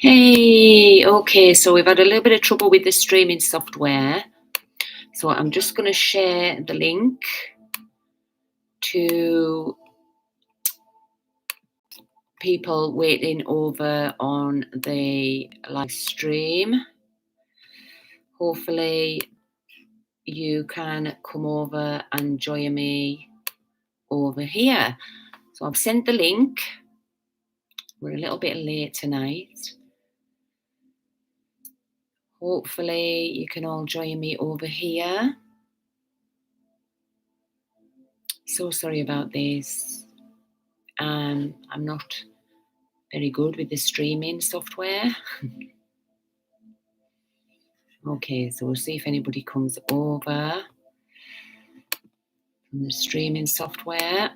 Hey, okay, so we've had a little bit of trouble with the streaming software. So I'm just going to share the link to people waiting over on the live stream. Hopefully you can come over and join me over here. So I've sent the link. We're a little bit late tonight. Hopefully you can all join me over here. So sorry about this. I'm not very good with the streaming software. Okay, so we'll see if anybody comes over from the streaming software.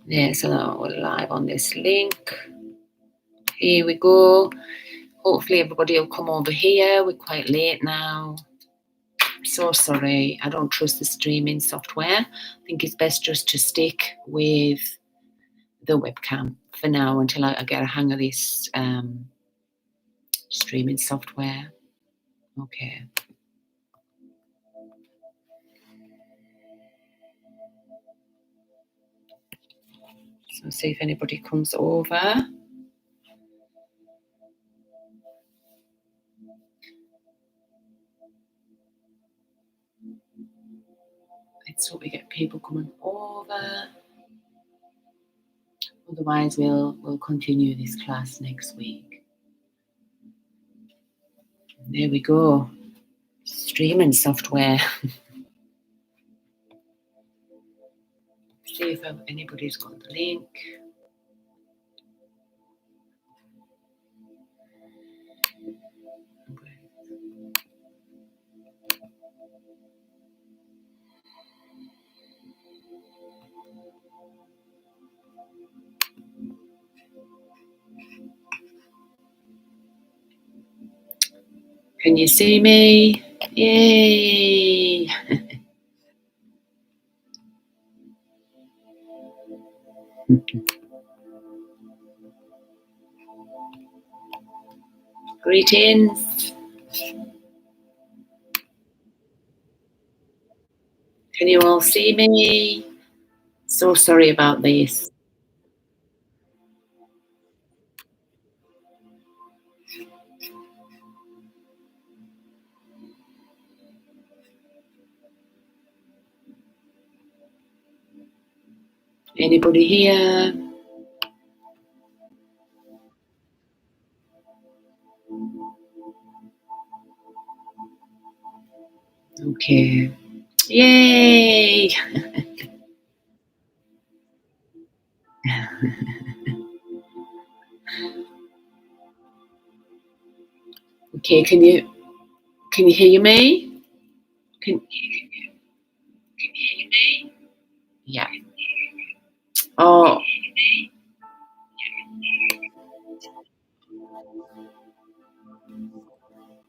Yeah, so we're live on this link. Here we go. Hopefully everybody will come over here. We're quite late now. So sorry, I don't trust the streaming software. I think it's best just to stick with the webcam for now until I get a hang of this streaming software. Okay. So see if anybody comes over. Let's hope we get people coming over. Otherwise, we'll continue this class next week. There we go. Streaming software. See if anybody's got the link. Can you see me? Yay! Greetings. Can you all see me? So sorry about this. Anybody here? Okay. Yay! Okay, can you hear me? Can you hear me? Yeah. Oh.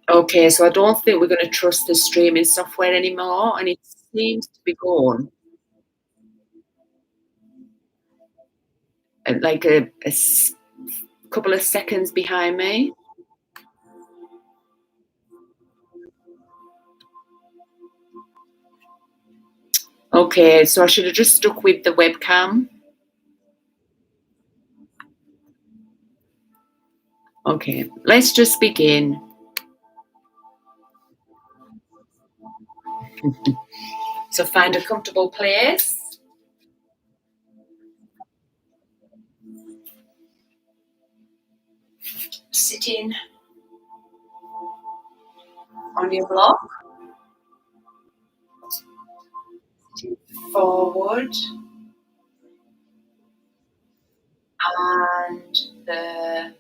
Okay, so I don't think we're going to trust the streaming software anymore, and it seems to be gone. Like a couple of seconds behind me. Okay, so I should have just stuck with the webcam. Okay, let's just begin. So find a comfortable place. Sitting on your block. Sitting forward. And the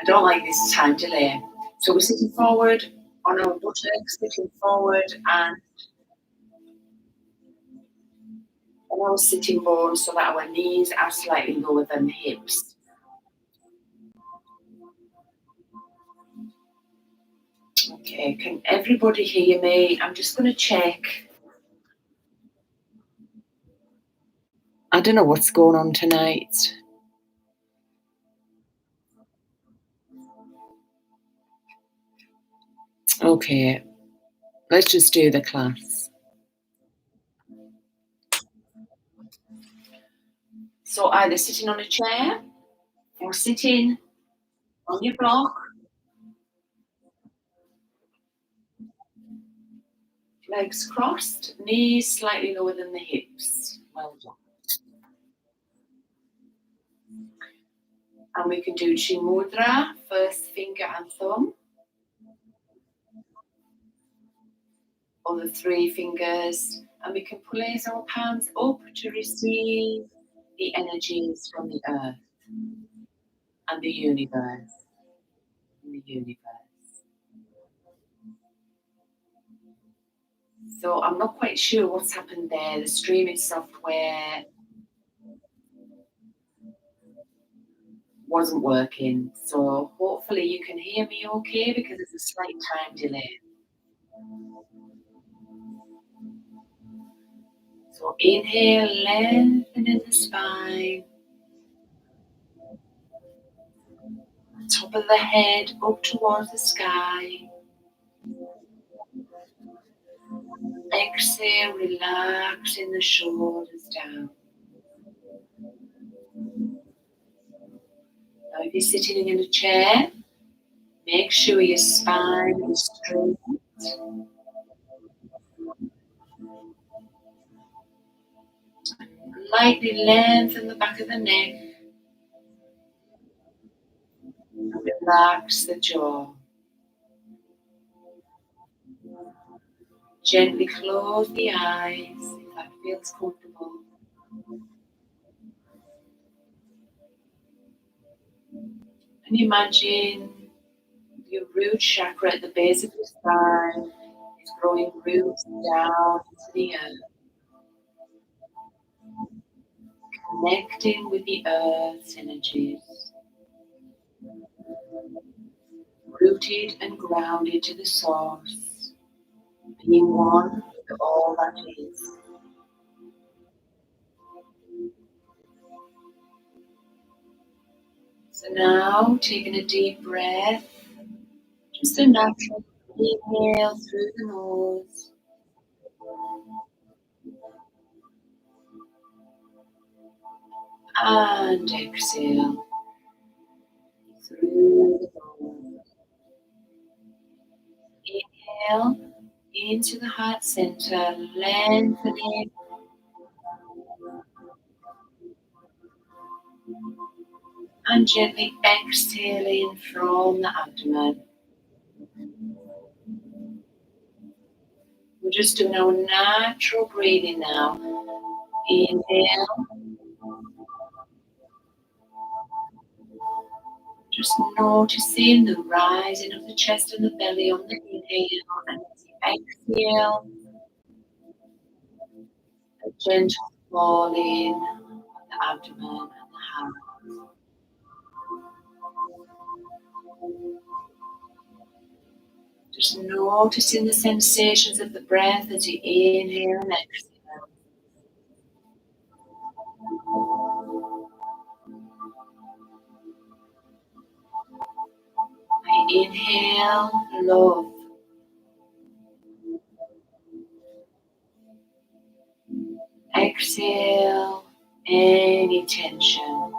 don't like this time delay. So we're sitting forward on our buttocks, sitting forward, and on our sitting bones so that our knees are slightly lower than the hips. Okay, can everybody hear me? I'm just going to check. I don't know what's going on tonight. Okay, let's just do the class. So either sitting on a chair or sitting on your block, legs crossed, knees slightly lower than the hips. Well done. And we can do Chimudra, first finger and thumb, or the 3 fingers, and we can place our palms up to receive the energies from the earth and the universe. So I'm not quite sure what's happened there. The streaming software wasn't working. So hopefully you can hear me okay because there's a slight time delay. So inhale, lengthening the spine. Top of the head up towards the sky. Exhale, relaxing the shoulders down. Now if you're sitting in a chair, make sure your spine is straight. Lightly lengthen the back of the neck. And relax the jaw. Gently close the eyes if that feels comfortable. And imagine your root chakra at the base of your spine is growing roots down into the earth, connecting with the earth's energies, rooted and grounded to the source, being one with all that is. So now, taking a deep breath, just a natural inhale through the nose. And exhale through the nose. Inhale into the heart center, lengthening. And gently exhaling from the abdomen. We're just doing our natural breathing now. Inhale. Just noticing the rising of the chest and the belly on the inhale, and as you exhale, a gentle falling on the abdomen and the heart. Just noticing the sensations of the breath as you inhale and exhale. I inhale love. Exhale any tension.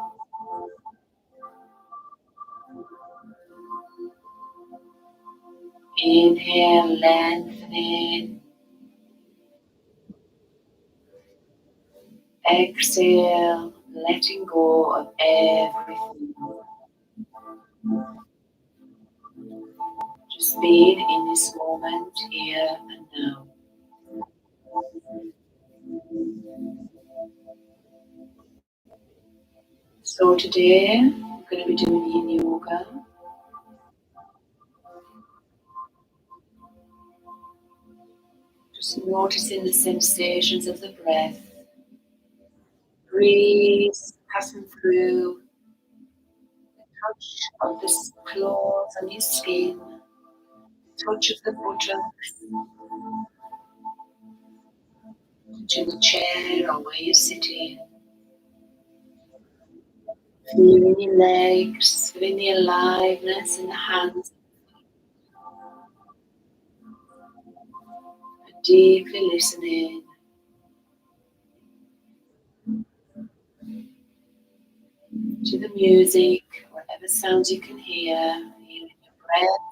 Inhale, lengthening. Exhale, letting go of everything. Just being in this moment, here and now. So today, we're going to be doing yin yoga. Just noticing the sensations of the breath. Breeze passing through, touch of the claws on your skin, touch of the buttocks, touching the chair or where you're sitting. Feeling your legs, feeling the aliveness in the hands, and deeply listening to the music, whatever sounds you can hear, hearing your breath.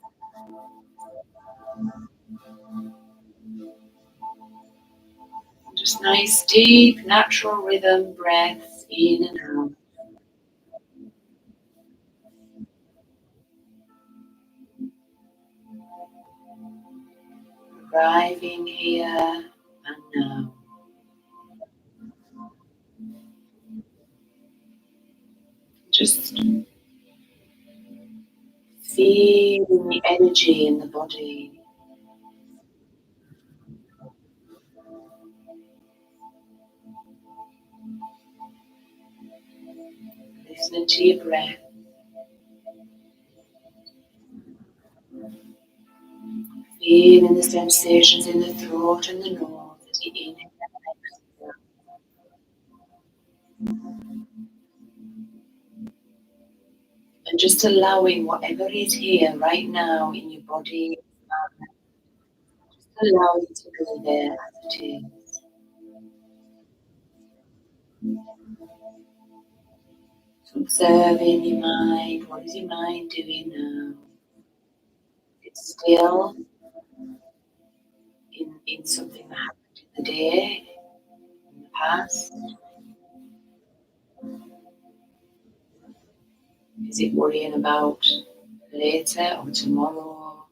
Just nice, deep, natural rhythm breaths in and out. Arriving here and now. Just feeling the energy in the body. Listening to your breath. Feeling the sensations in the throat and the nose as you inhale and exhale. And just allowing whatever is here right now in your body, just allow it to be there as it is. So observing your mind. What is your mind doing now? It's still in something that happened in the day, in the past. Is it worrying about later or tomorrow?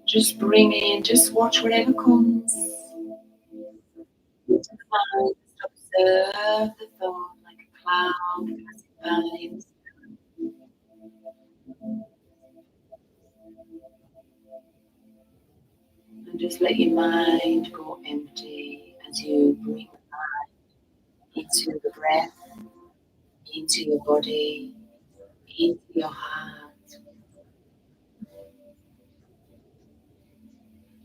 Just bring in, just watch whatever comes. Into the mind, just observe the thought like a cloud passing by. And just let your mind go empty as you bring the mind into the breath, into your body, into your heart.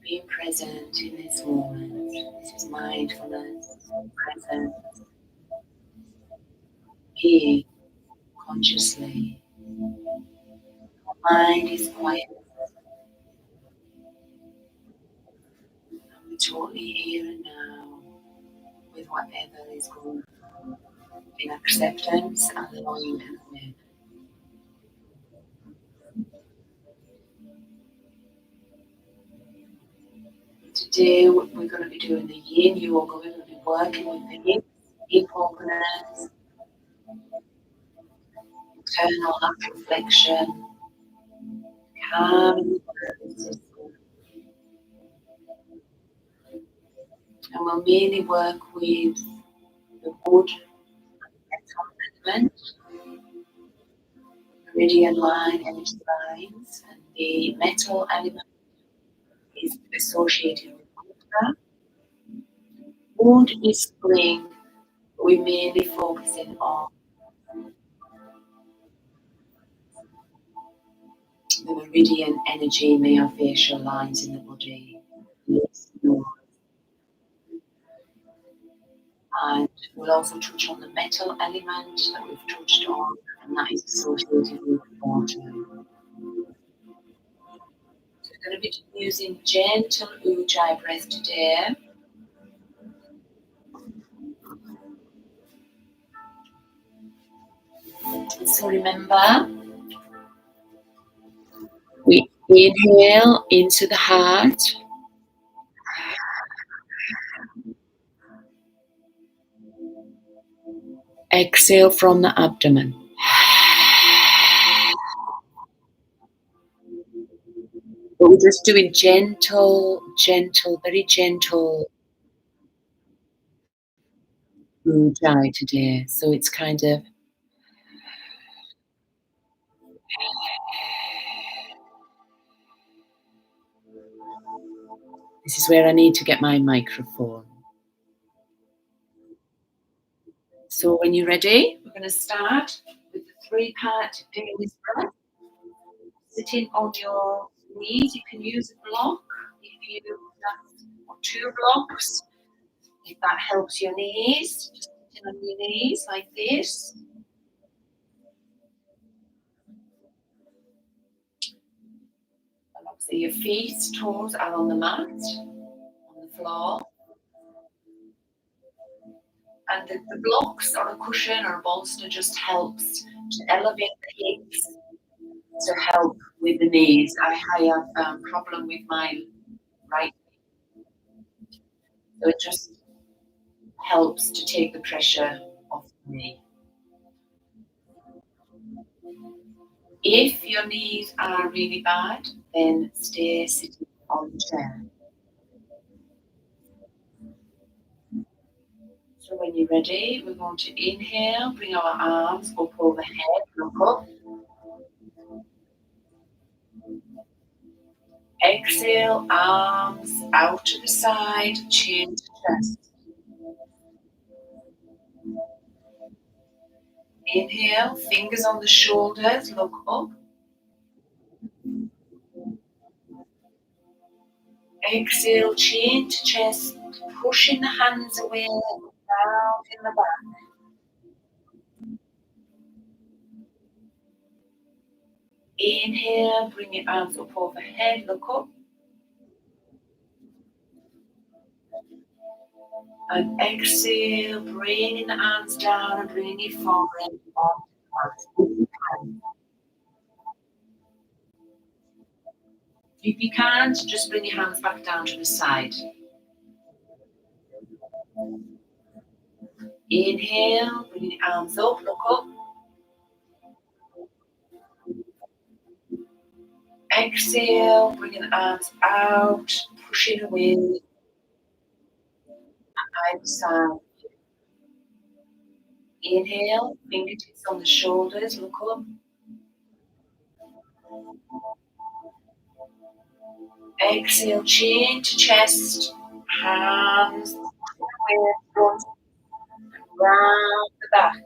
Being present in this moment. This is mindfulness, present, being consciously. Your mind is quiet. We're totally here and now with whatever is going on in acceptance and allowing to come in. Today we're going to be doing the yin yoga. We're going to be working with the hip openers, internal lateral flexion, calming the nervous system. And we'll mainly work with the wood metal element, meridian line, energy lines, and the metal element is associated with water. Wood is spring. We mainly focusing on the meridian energy myofascial lines in the body. Yes, no. And we'll also touch on the metal element that we've touched on, and that is associated with water. So we're going to be using gentle ujjayi breath today. And so remember, we inhale into the heart, exhale from the abdomen. But we're just doing gentle, very gentle ujjayi today. So it's kind of This is where I need to get my microphone. So when you're ready, we're going to start with the 3-part daily breath. Sitting on your knees, you can use a block or 2 blocks. If that helps your knees, just sitting on your knees like this. And obviously your feet, toes are on the mat, on the floor. And the blocks or a cushion or a bolster just helps to elevate the hips to help with the knees. I have a problem with my right knee, so it just helps to take the pressure off the knee. If your knees are really bad, then stay sitting on the chair. So when you're ready, we're going to inhale, bring our arms up overhead, look up. Exhale, arms out to the side, chin to chest. Inhale, fingers on the shoulders, look up. Exhale, chin to chest, pushing the hands away, round in the back. Inhale, bring your arms up overhead, look up. And exhale, bringing the arms down and bringing your forehead onto the mat. If you can't, just bring your hands back down to the side. Inhale, bring your arms up, look up. Exhale, bringing the arms out, pushing away, either side. Inhale, fingertips on the shoulders, look up. Exhale, chin to chest, hands away, front, round the back.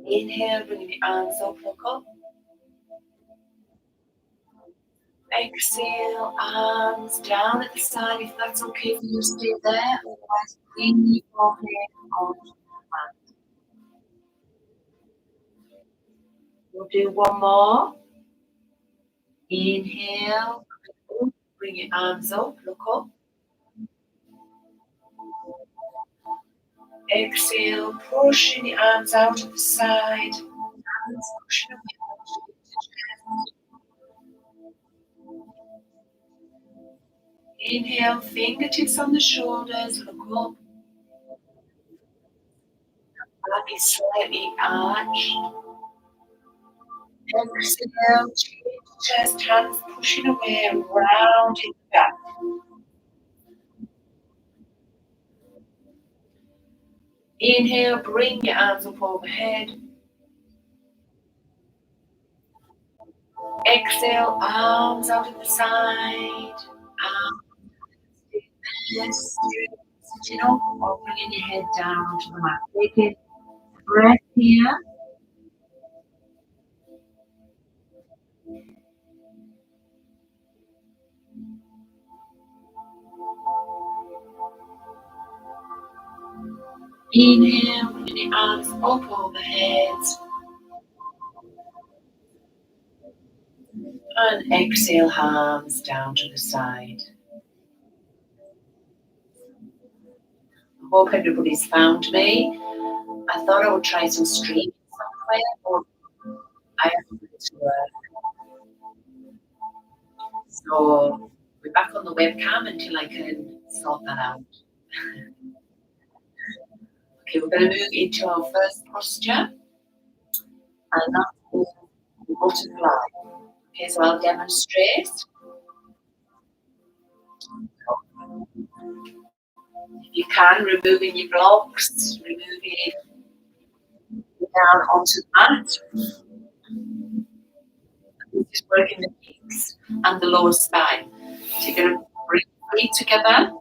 Inhale, bringing the arms up, look up. Exhale, arms down at the side. If that's okay for you, stay there. Otherwise, bring your forehead onto the mat. We'll do one more. Inhale, bring your arms up, look up. Exhale, pushing the arms out to the side. Hands pushing away. Inhale, fingertips on the shoulders, look up. Body slightly arched. Exhale, chin to chest, hands pushing away, round in the back. Inhale, bring your arms up overhead. Exhale, arms out to the side. Yes, sitting up or bringing your head down to the mat. Take a breath here. Inhale, bringing the arms up overhead. And exhale, arms down to the side. I hope everybody's found me. I thought I would try some streaming somewhere, but I haven't been to work. So we're back on the webcam until I can sort that out. Okay, we're going to move into our first posture, and that's the butterfly. Okay, so I'll demonstrate. If you can, removing your blocks, removing it down onto the mat. This is working the knees and the lower spine. So you're going to bring your feet together.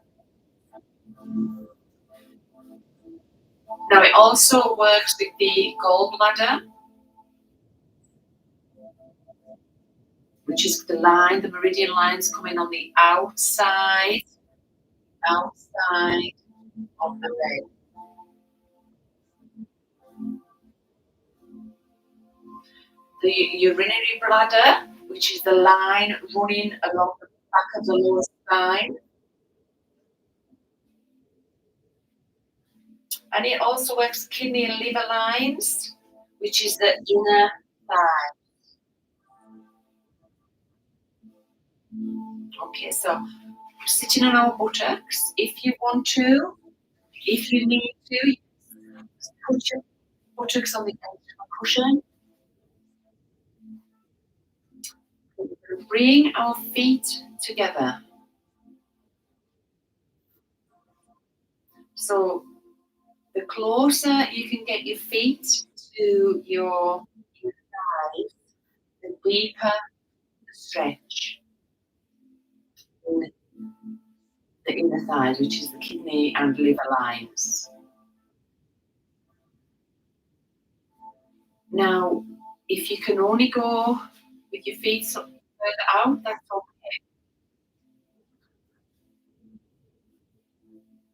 Now it also works with the gallbladder, which is the line, the meridian lines coming on the outside of the leg. The urinary bladder, which is the line running along the back of the lower spine. And it also works kidney and liver lines, which is the inner thigh. Okay, so we're sitting on our buttocks. If you want to, if you need to, put your buttocks on the edge of a cushion. Bring our feet together. So the closer you can get your feet to your thighs, the deeper the stretch in the inner thighs, which is the kidney and liver lines. Now, if you can only go with your feet further out, that's okay.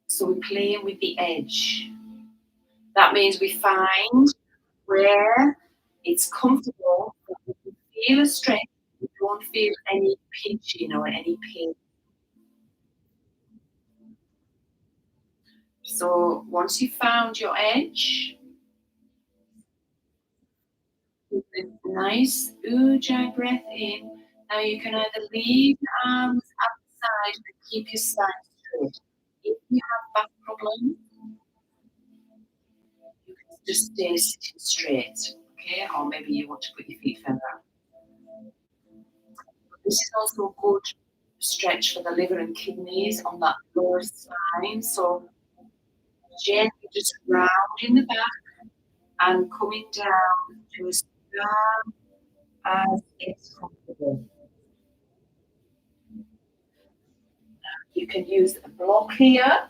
So we're playing with the edge. That means we find where it's comfortable, but we can feel a stretch, we don't feel any pinching or any pain. So once you've found your edge, with a nice ujjayi breath in, now you can either leave your arms outside and keep your spine straight. If you have back problems, you can just stay sitting straight, okay? Or maybe you want to put your feet further out. This is also a good stretch for the liver and kidneys on that lower spine. So gently just rounding the back and coming down to as far as it's comfortable. You can use a block here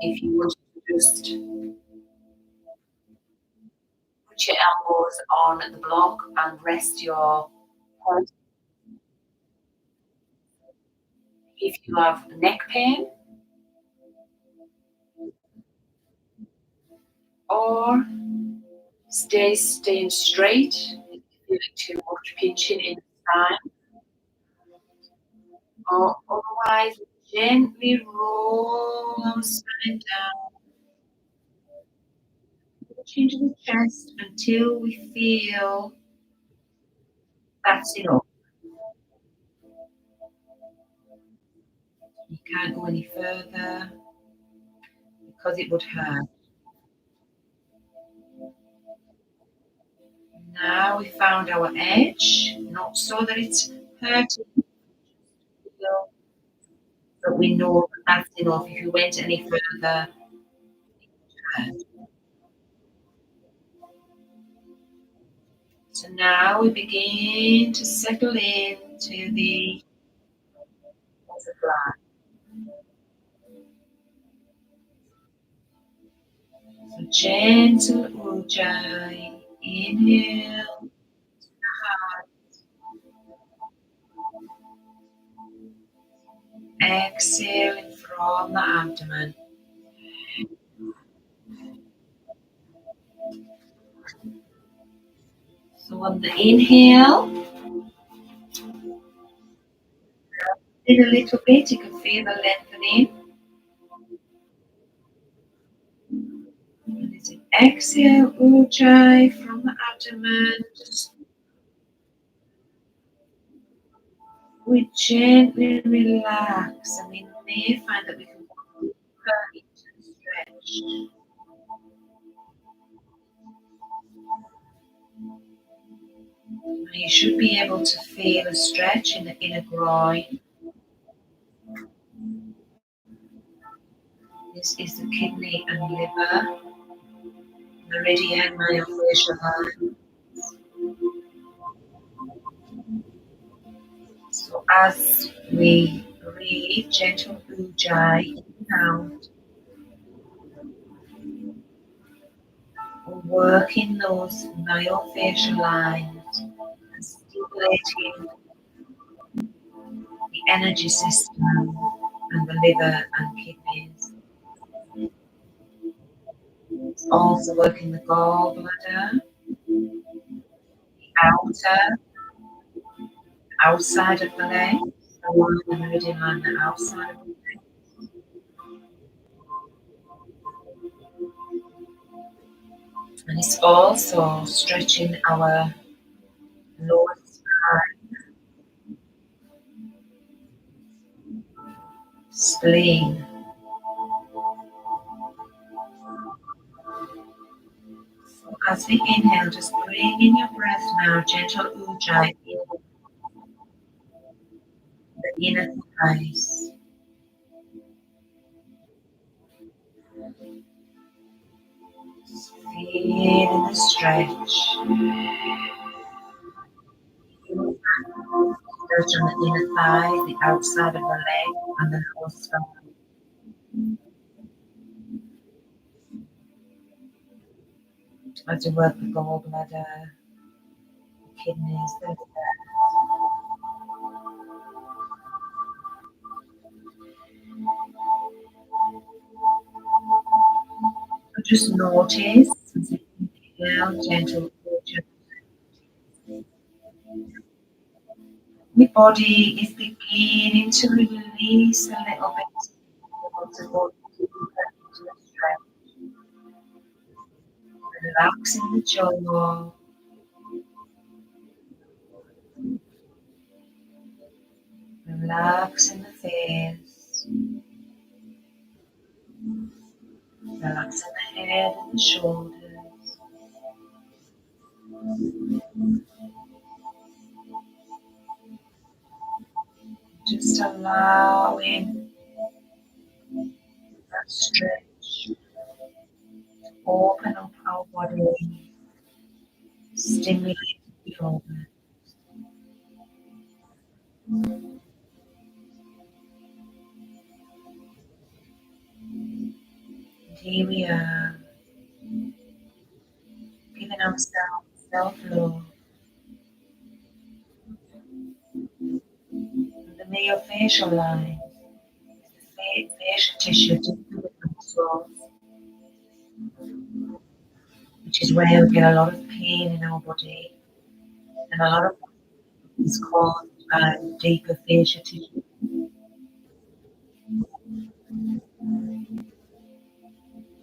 if you want to just put your elbows on the block and rest your head. If you have neck pain or staying straight, if you feel too much pinching in the spine, or otherwise gently roll our spine down, change the chest until we feel that's enough. You can't go any further because it would hurt. Now we found our edge, not so that it's hurting, but we know that that's enough. If you went any further, it would hurt. So now we begin to settle into the butterfly. So gentle ujjayi, inhale, exhaling from the abdomen. So on the inhale, in a little bit, you can feel the lengthening. And as you exhale, ujjayi from the abdomen, just we gently relax, and we may find that we can go deeper into the stretch. You should be able to feel a stretch in the inner groin. This is the kidney and liver, meridian, myofascial line. As we breathe, gentle ujjayi in and out, working those myofascial lines and stimulating the energy system and the liver and kidneys. It's also working the gallbladder, outside of the leg, along the meridian line, the outside of the leg. And it's also stretching our lower spleen. So as we inhale, just bring in your breath now, gentle ujjayi in the inner thighs. Feeling the stretch. Stretch on the inner thigh, the outside of the leg, and the lower stomach. As you work the gallbladder, kidneys, the liver. So just notice as you inhale, gentle ujjayi. My body is beginning to release a little bit to go deeper into the stretch. Relaxing the jaw, relaxing the face, relaxing the head and the shoulders. Just allowing that stretch to open up our body, stimulate the organs. And here we are, giving ourselves self-love. The myofascial line, the facial tissue deep in the muscles, which is where we get a lot of pain in our body, and a lot of it is caused by deeper facial tissue.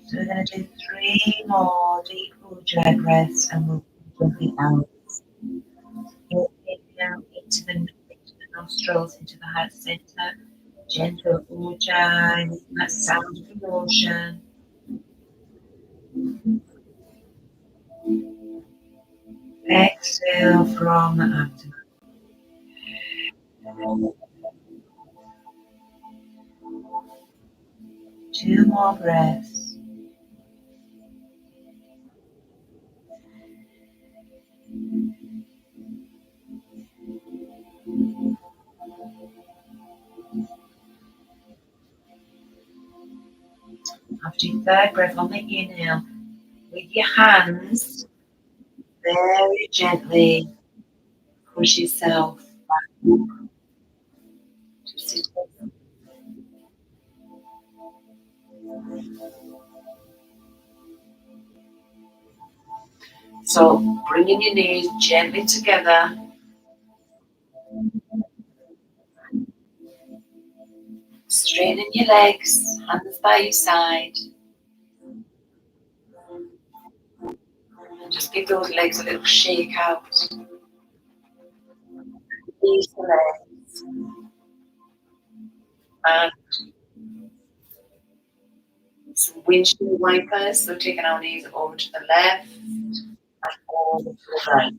So we're going to do 3 more deep ujjayi breaths, and we'll gently out. Inhale into the nostrils, into the heart center. Gentle ujjayi, that sound of the ocean. Exhale from the abdomen. 2 more breaths. After your 3rd breath on the inhale, with your hands, very gently push yourself back to sit up. So bringing your knees gently together, straightening your legs, hands by your side, and just give those legs a little shake out. Knees to legs, and some windshield wipers. So taking our knees over to the left and over to the right.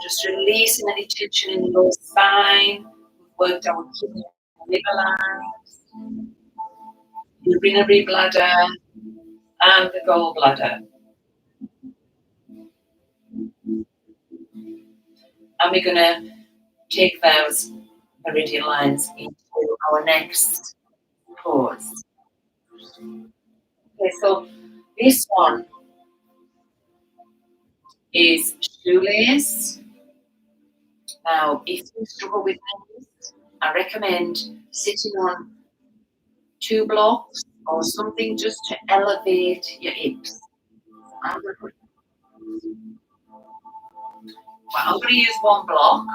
Just releasing any tension in your spine. We've worked our kidney and liver lines, the urinary bladder, and the gallbladder. And we're going to take those meridian lines into our next pose. Okay, so this one is shoelace. Now, if you struggle with this, I recommend sitting on 2 blocks or something just to elevate your hips. I'm going to use 1 block.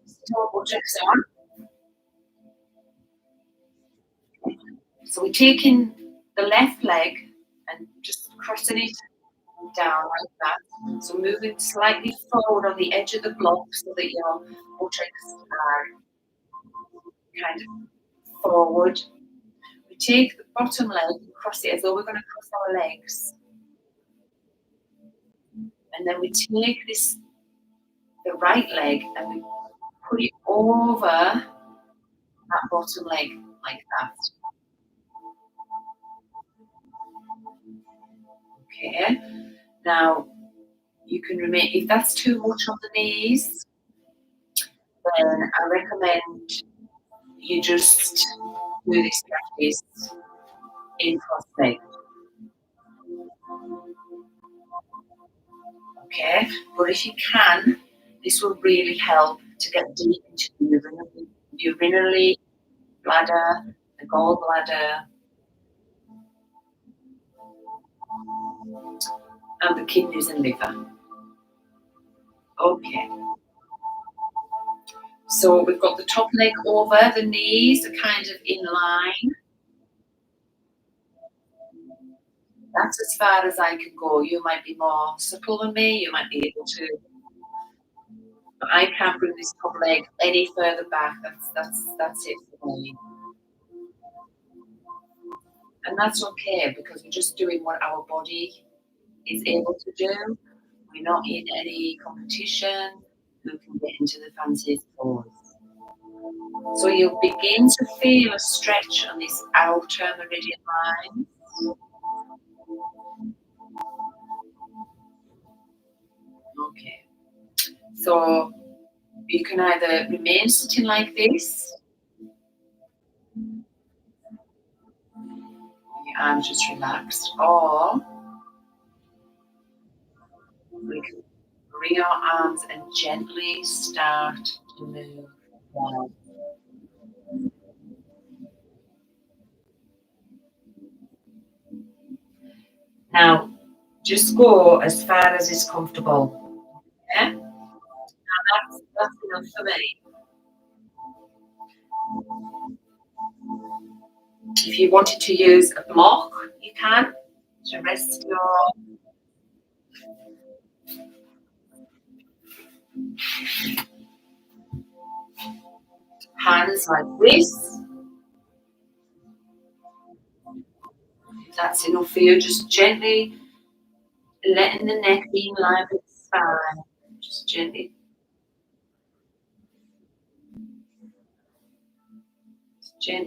Sit buttocks on. So we're taking the left leg and just crossing it down like that. So moving slightly forward on the edge of the block so that your buttocks are kind of forward. We take the bottom leg and cross it as though we're going to cross our legs. And then we take the right leg and we put it over that bottom leg like that. Okay. Now you can remain, if that's too much on the knees, then I recommend you just do this practice in cross leg. Okay, but if you can, this will really help to get deep into the urinary bladder, the gallbladder, and the kidneys and liver. Okay. So we've got the top leg over, the knees are kind of in line. That's as far as I can go. You might be more subtle than me, you might be able to. But I can't bring this top leg any further back. That's it for me. And that's okay because we're just doing what our body is able to do. We're not in any competition. Who can get into the fanciest pose? So you'll begin to feel a stretch on this outer meridian line. Okay. So you can either remain sitting like this, your arms just relaxed, or we can bring our arms and gently start to move down. Now, just go as far as is comfortable. Yeah? Now that's enough for me. If you wanted to use a block, you can to rest your hands like this. If that's enough for you, just gently letting the neck be in line with the spine. Just gently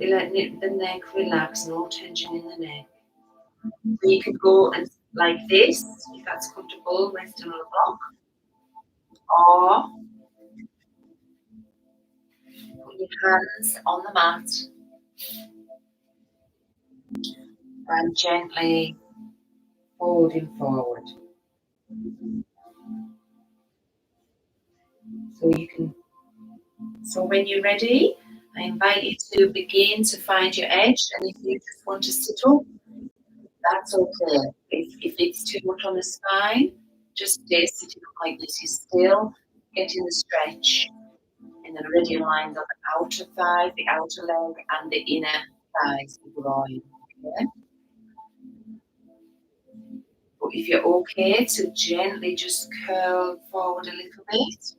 letting the neck relax, no tension in the neck. You could go and like this, if that's comfortable, resting on a block. Or put your hands on the mat and gently folding forward. So when you're ready, I invite you to begin to find your edge, and if you just want to sit up, that's okay. If it's too much on the spine, just stay sitting up like this. You're still getting the stretch in the meridian lines on the outer thigh, the outer leg, and the inner thighs, the groin. Okay? But if you're okay to gently just curl forward a little bit,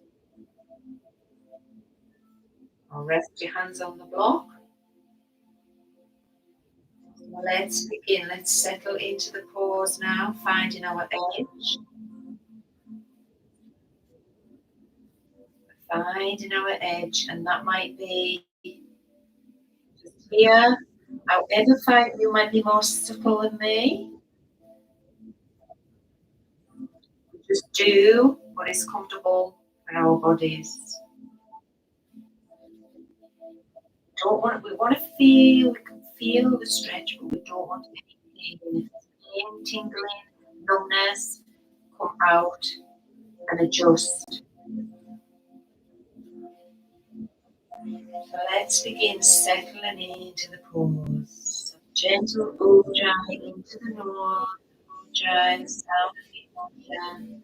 or rest your hands on the block. Well, let's begin. Let's settle into the pose now, finding our edge. Finding our edge, and that might be just here. However, you might be more subtle than me. Just do what is comfortable for our bodies. We want to feel, we can feel the stretch, but we don't want any pain. If there's pain, tingling, numbness, come out and adjust. So let's begin settling into the pose. So gentle ujjayi into the nose, ujjayi, the sound of the ocean.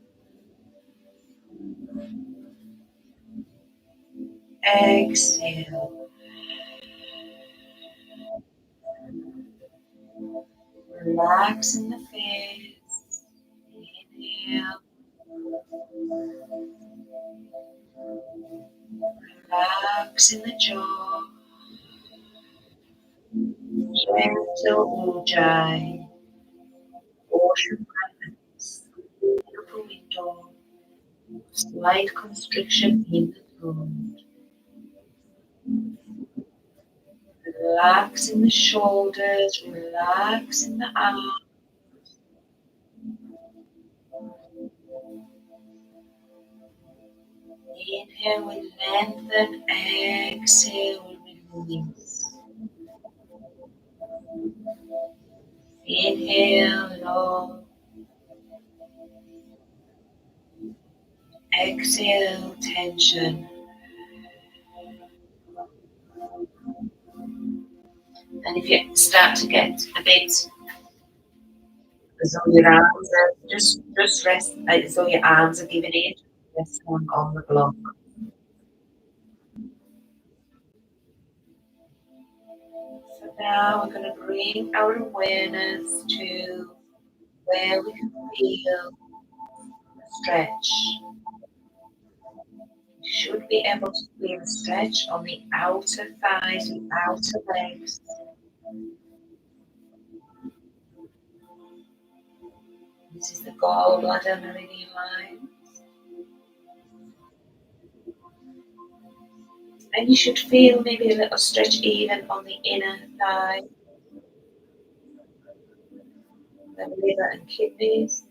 Exhale. Relax in the face. Inhale. Relax in the jaw. Gentle ujjayi. Ocean breaths. Beautiful window. Slight constriction in the throat. Relax in the shoulders. Relax in the arms. Inhale, we lengthen. Exhale, we release. Inhale, long. Exhale, tension. And if you start to get a bit as though your arms are just rest, as though your arms are giving in, rest on the block. So now we're going to bring our awareness to where we can feel the stretch. You should be able to feel the stretch on the outer thighs and outer legs. This is the gallbladder meridian line. And you should feel maybe a little stretch even on the inner thigh, the liver and kidneys.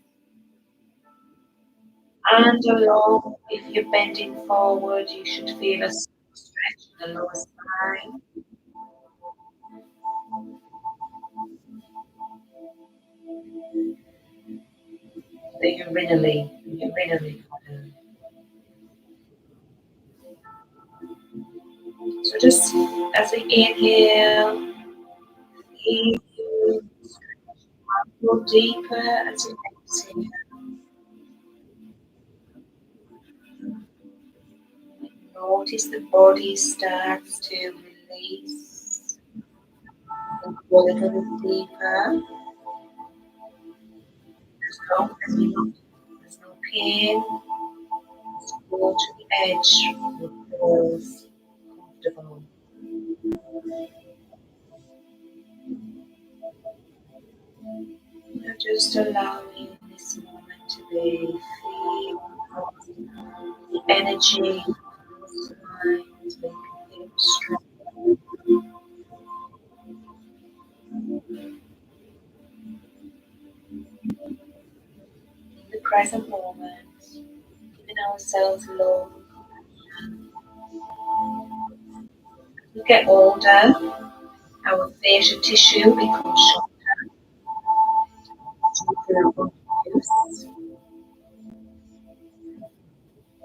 And along, if you're bending forward, you should feel a stretch in the lower spine. The urinary bladder. So just as we inhale, feel go deeper as you exhale. Notice the body starts to release and go a little bit deeper. As long as there's no pain, go to the edge what feels comfortable. You're just allowing this moment to be feel the energy, the mind, making things strong in the present moment, giving ourselves love. As we get older, our facial tissue becomes shorter, deeper use.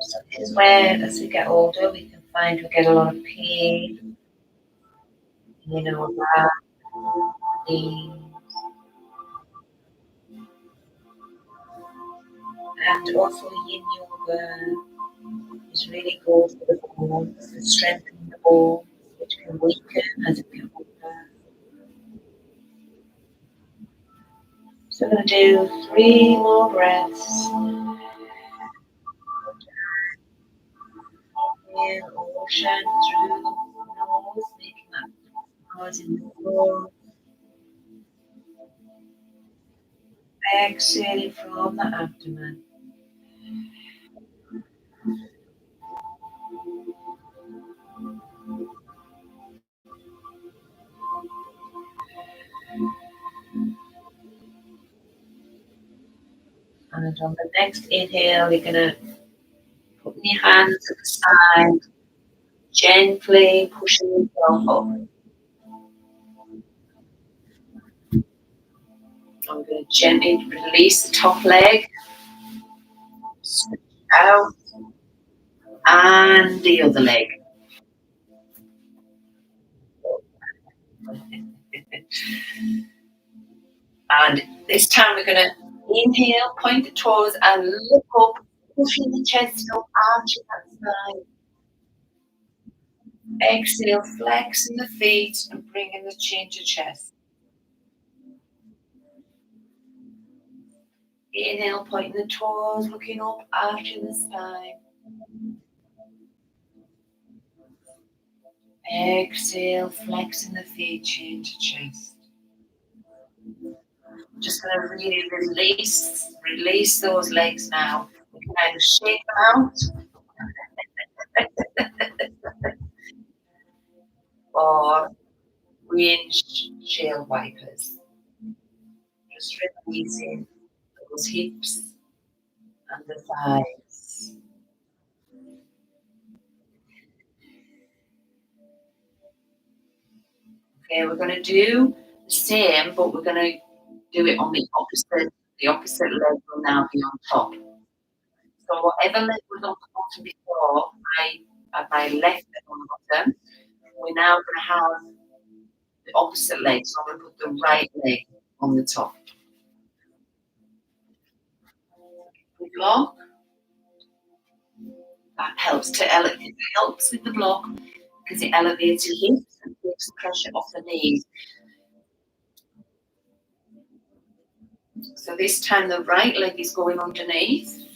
So this is where, as we get older, we can find we get a lot of pain in our back, knees, and also yin yoga is really good for the bones, for strengthening the bones, which can weaken as we get older. So I'm going to do 3 more breaths. Inhale, ocean through the nose, making that noise in the throat. Exhaling from the abdomen. And on the next inhale, you're going to put your Hands at the side, gently pushing yourself up. I'm going to gently release the top leg, stretch out, and the other leg. And this time we're going to inhale, point the toes, and look up, pushing the chest up, arching that spine. Exhale, flexing the feet and bringing the chin to chest. Inhale, pointing the toes, looking up, arching the spine. Exhale, flexing the feet, chin to chest. Just going to really release those legs now. We can either shake them out or windshield wipers. Just releasing those hips and the thighs. Okay, we're going to do the same, but we're going to do it on the opposite. The opposite leg will now be on top. So whatever leg was on the bottom before, my left leg on the bottom, we're now going to have the opposite leg. So I'm going to put the right leg on the top. Block. That helps it helps with the block because it elevates your hips and takes pressure off the knees. So this time the right leg is going underneath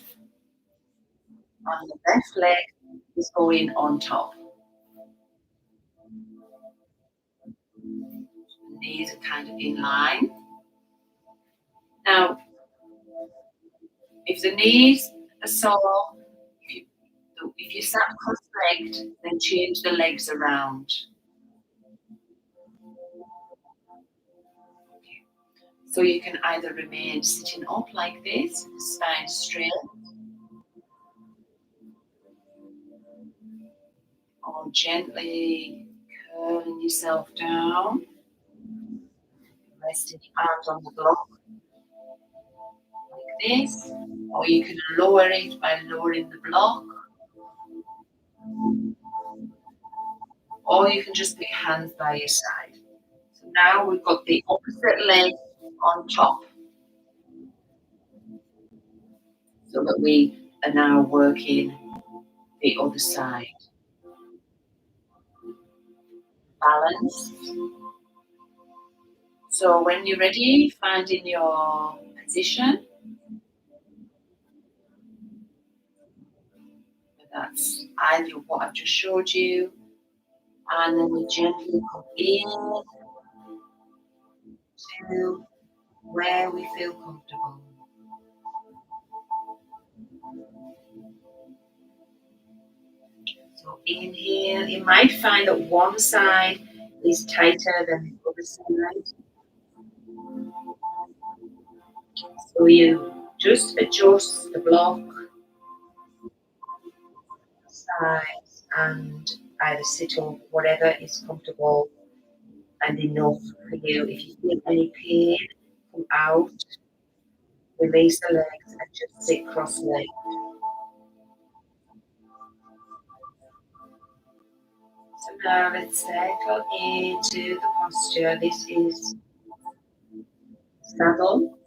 and the left leg is going on top. The knees are kind of in line. Now, if the knees are sore, if you sat cross-legged, then change the legs around. So you can either remain sitting up like this, spine straight, or gently curling yourself down, resting your arms on the block like this, or you can lower it by lowering the block, or you can just put your hands by your side. So now we've got the opposite leg on top, so that we are now working the other side. Balance. So when you're ready, finding your position. That's either what I've just showed you, and then we gently go in to where we feel comfortable. So inhale, you might find that one side is tighter than the other side. So you just adjust the block, sides, and either sit up, whatever is comfortable and enough for you. If you feel any pain, come out, release the legs, and just sit cross-legged. So now let's settle into the posture. This is saddle.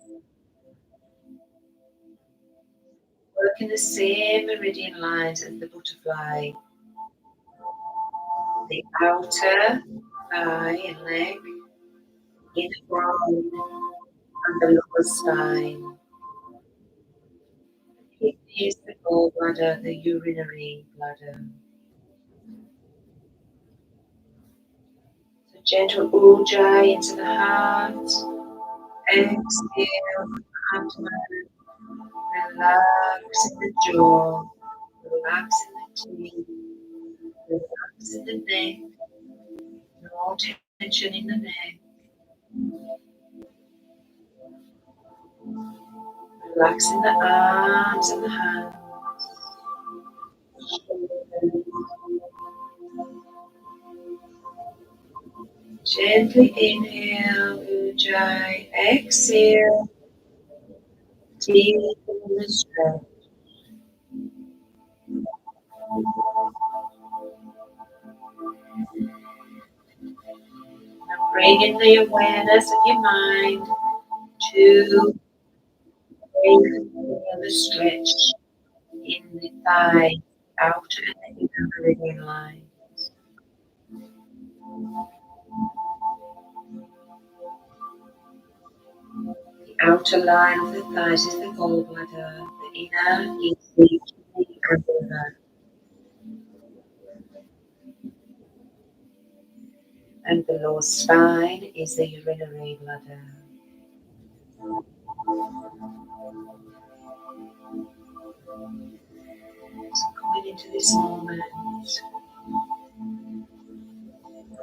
Working the same meridian lines as the butterfly. The outer thigh and leg, inner groin, and the lower spine. Kidneys, the gallbladder, the urinary bladder. So gentle ujjayi into the heart. Exhale, abdomen. Relax in the jaw. Relax in the teeth. Relax in the neck. No tension in the neck. Relax in the arms and the hands. Gently inhale, Ujjayi. Exhale, deep in the stretch. Now bring in the awareness of your mind to the stretch in the thigh, outer and inner meridian line. The outer line of the thighs is the gallbladder, the inner is the kidney and liver, and the lower spine is the urinary bladder. So coming into this moment,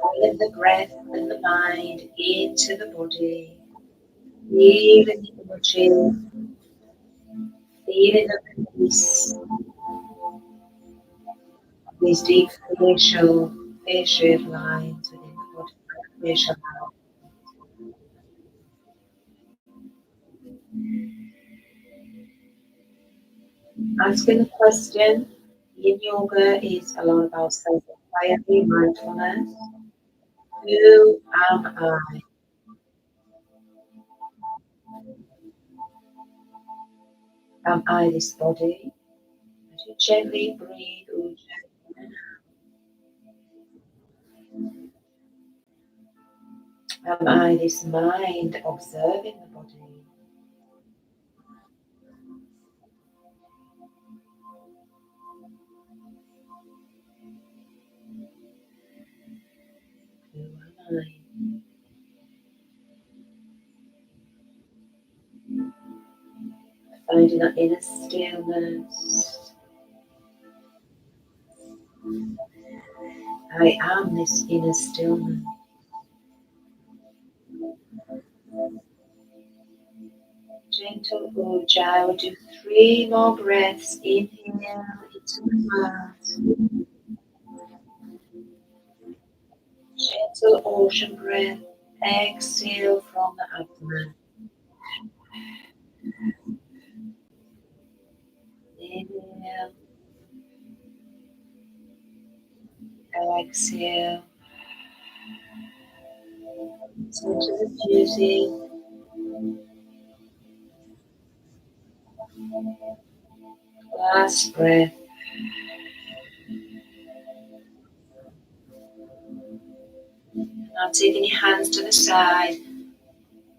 bringing the breath and the mind into the body, feeling the energy, feeling the release, these deep facial lines within the body, facial lines. Asking the question, in yoga is a lot about self-inquiry, mindfulness. Who am I? Am I this body? As you gently breathe, Ujjayi. Am I this mind observing the body? Who am I? Finding that inner stillness. I am this inner stillness. Gentle Ujjayi. We'll do 3 more breaths. Inhale into the heart. Gentle ocean breath. Exhale from the abdomen. Inhale. Exhale. So to the beauty. Last breath. Now taking your hands to the side.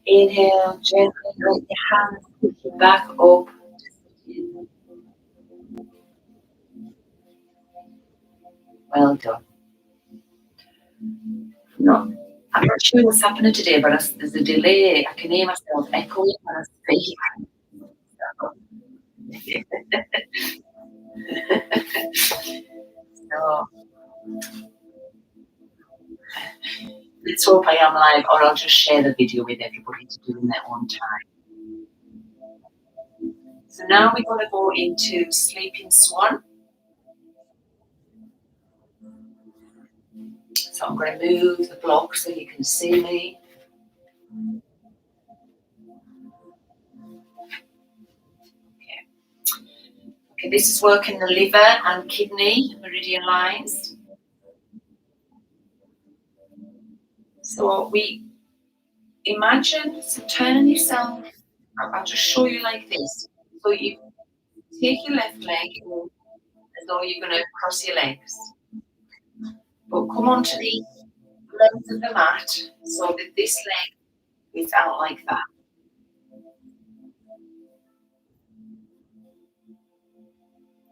Inhale, gently let your hands push you back up. Well done. No, I'm not sure what's happening today, but there's a delay. I can hear myself echoing when I speak. So let's hope I am live, or I'll just share the video with everybody to do in their own time. So now we're going to go into sleeping swan. So I'm going to move the block so you can see me. Okay, this is working the liver and kidney meridian lines. So we imagine, so turning yourself, I'll just show you like this. So you take your left leg as though you're going to cross your legs, but come onto the length of the mat so that this leg is out like that.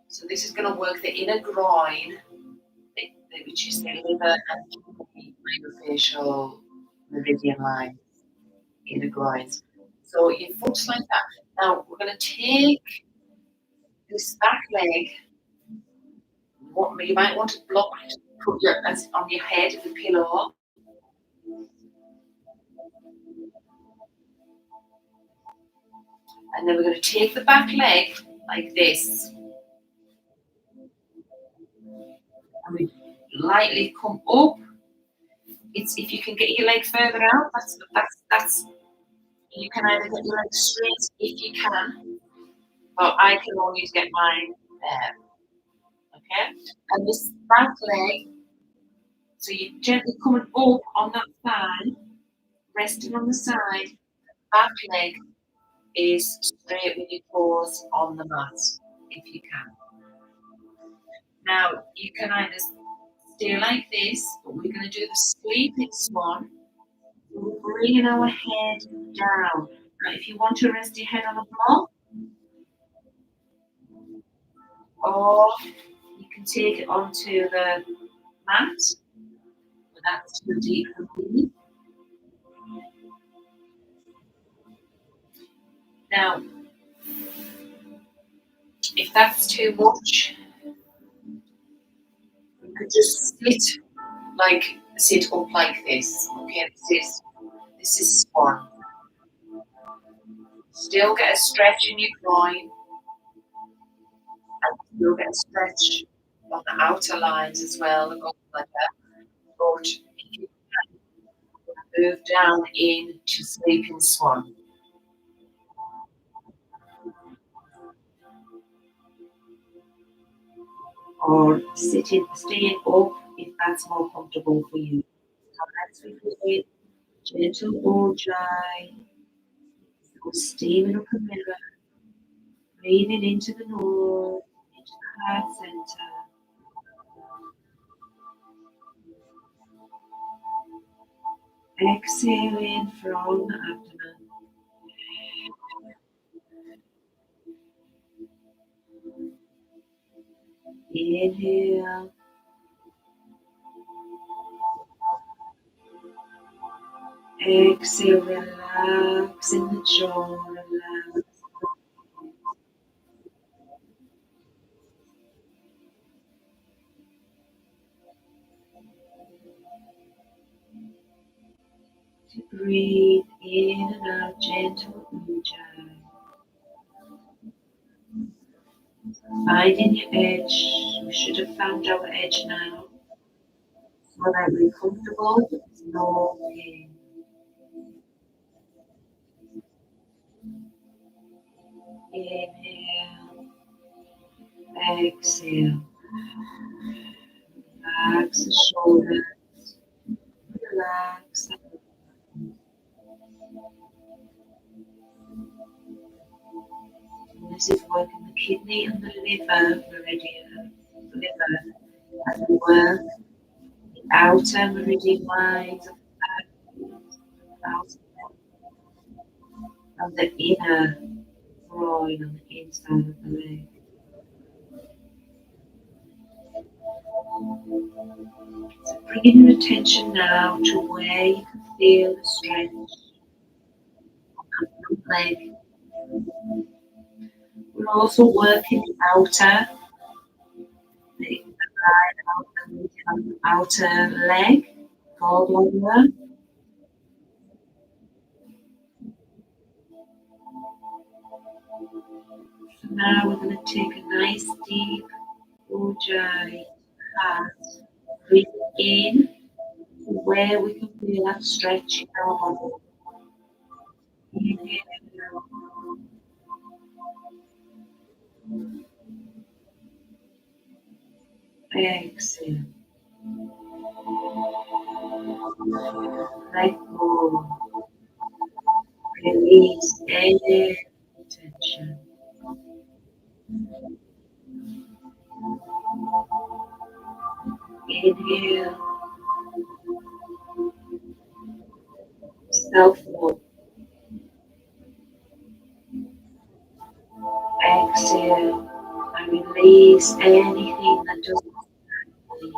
So this is going to work the inner groin, which is the liver and kidney myofascial meridian line, inner groins. So your foot's like that. Now we're going to take this back leg. You might want to block, put your hands on your head of the pillow. And then we're going to take the back leg like this. And we lightly come up. It's if you can get your leg further out, that's you can either get your leg straight if you can, but I can only get mine there. Okay? And this back leg, so you're gently coming up on that thigh, resting on the side, back leg is straight with your toes on the mat, if you can. Now, you can either stay like this, but we're going to do the sleeping swan. We're bringing our head down. Now, if you want to rest your head on the block, or you can take it onto the mat, but that's too deep for me. Now, if that's too much, you could just split, like sit up like this. Okay, this is swan. Still get a stretch in your groin, and still get a stretch on the outer lines as well, like that. But if you move down into sleeping swan, or staying up if that's more comfortable for you. So let's repeat gentle ojai, steaming up the mirror, breathing into the nose, into the heart center. Exhaling from the abdomen. Inhale. Exhale, relax in the jaw, relax. To breathe in and out, gentle ujjayi. Finding your edge. We should have found our edge now. So that we're comfortable, but there's no pain. Inhale, exhale. Relax the shoulders, relax the arms. This is working the kidney and the liver meridian. Liver as we work the outer meridian lines of the back, outer and the inner groin on the inside of the leg. So bringing your attention now to where you can feel the stretch of the leg. We're also working the outer, the outer leg, gallbladder. So now we're going to take a nice deep ujjayi heart. Breathe in to where we can feel that stretch in our body. Inhale, exhale. Let go. Release any tension. Inhale, self-love. Exhale, and release anything that doesn't serve you.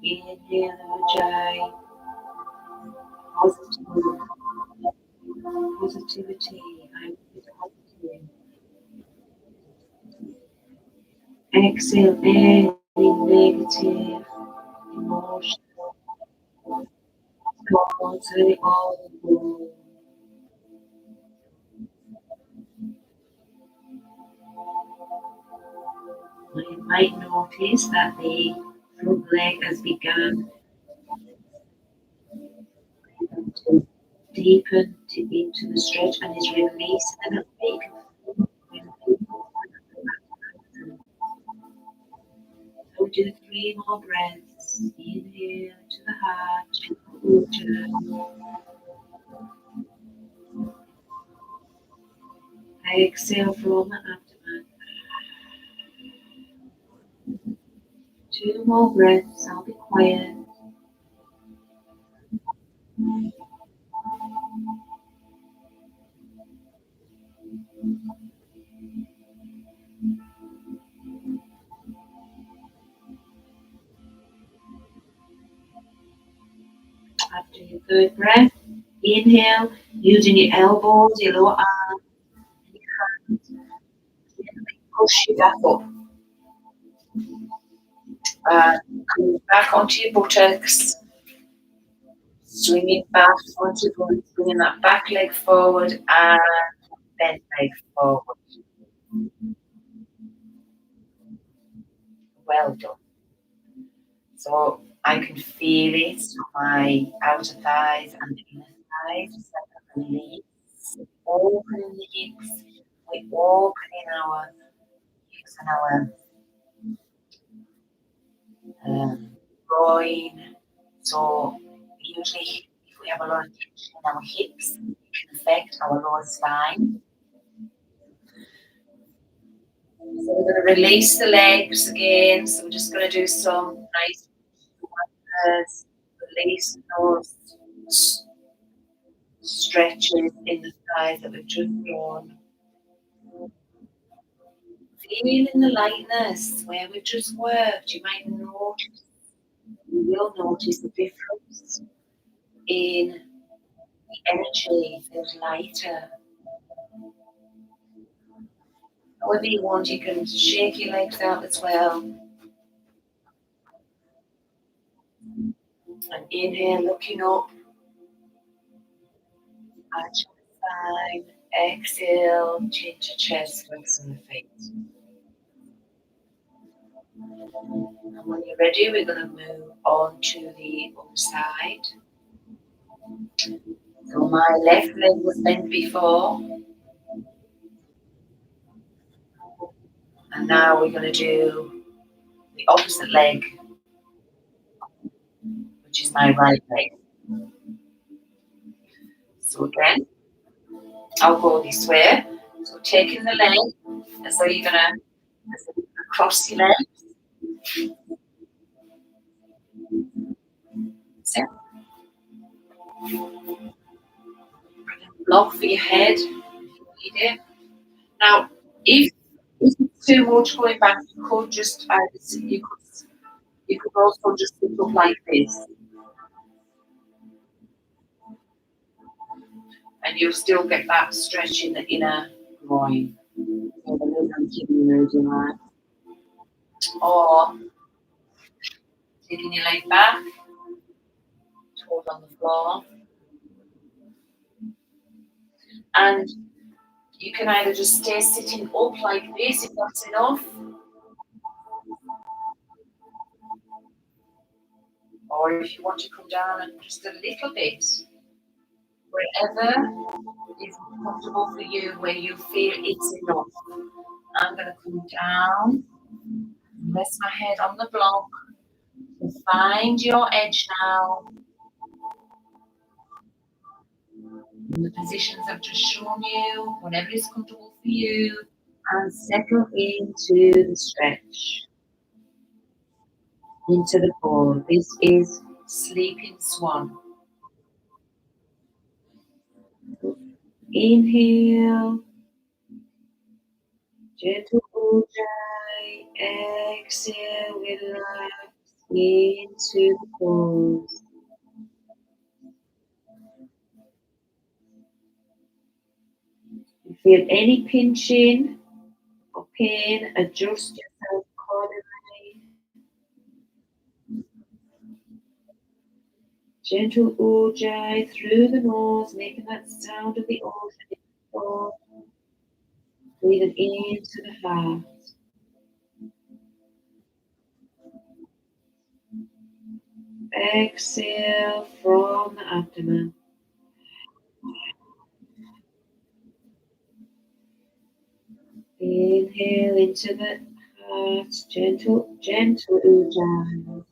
Inhale, ujjayi, positivity. I'm positive. Exhale any negative emotion, thoughts, let it all go. You might notice that the front leg has begun to deepen into the stretch and is releasing a little bit. So do 3 more breaths. Inhale to the heart, exhale from the abdomen. 2 more breaths. I'll be quiet. After your 3rd breath, inhale, using your elbows, your lower arms, and your hands. Push you back up. Coming back onto your buttocks. Swinging back onto the front, bringing that back leg forward and bent leg forward. Well done. So I can feel it, my outer thighs and inner thighs. Release. Opening the hips. We're opening our hips and our groin. So usually if we have a lot of tension in our hips, it can affect our lower spine. So we're going to release the legs again. So we're just going to do some nice release those stretches in the thighs that we've just done. Feeling the lightness where we've just worked. You might notice, you will notice the difference in the energy. It feels lighter. However you want, you can shake your legs out as well. And inhale, looking up. Arch your spine. Exhale, change your chest, flexing the face. And when you're ready, we're going to move on to the other side. So my left leg was bent before. And now we're going to do the opposite leg, which is my right leg. So again, I'll go this way. So taking the leg, and so you're going to cross your legs. So, block for your head if you need it. Now, if it's too much going back, you could just you could also just sit up like this, and you'll still get that stretch in the inner groin. So the meridian line. Or taking your leg back, hold on the floor, and you can either just stay sitting up like this if that's enough, or if you want to come down and just a little bit, wherever is comfortable for you, where you feel it's enough. I'm going to come down, rest my head on the block, find your edge now, in the positions I've just shown you, whatever is comfortable for you, and settle into the stretch, into the pose. This is Sleeping Swan. Inhale, gentle ujjayi, exhale, relax into the pose. If you feel any pinching or pain, adjust yourself accordingly. Gentle ujjayi through the nose, making that sound of the ocean. Breathing into the heart. Exhale from the abdomen. Inhale into the heart, gentle ujjayi.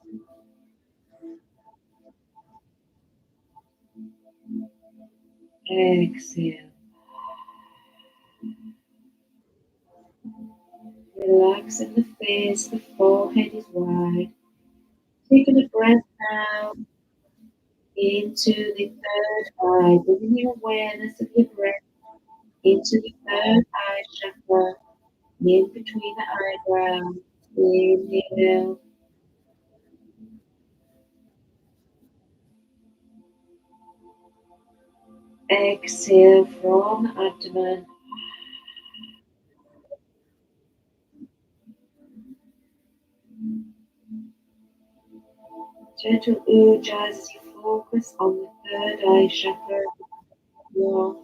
Exhale. Relax in the face, the forehead is wide. Taking a breath out into the third eye, bringing your awareness of your breath into the third eye chakra, in between the eyebrows. Inhale. Exhale from the abdomen. Gentle ujjayi as you focus on the third eye chakra, your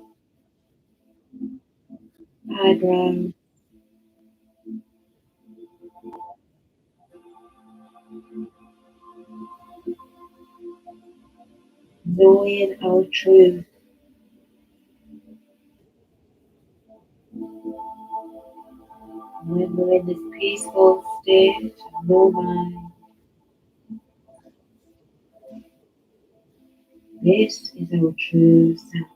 eyebrows. Knowing our truth. When we're in this peaceful state of no mind, this is our true self.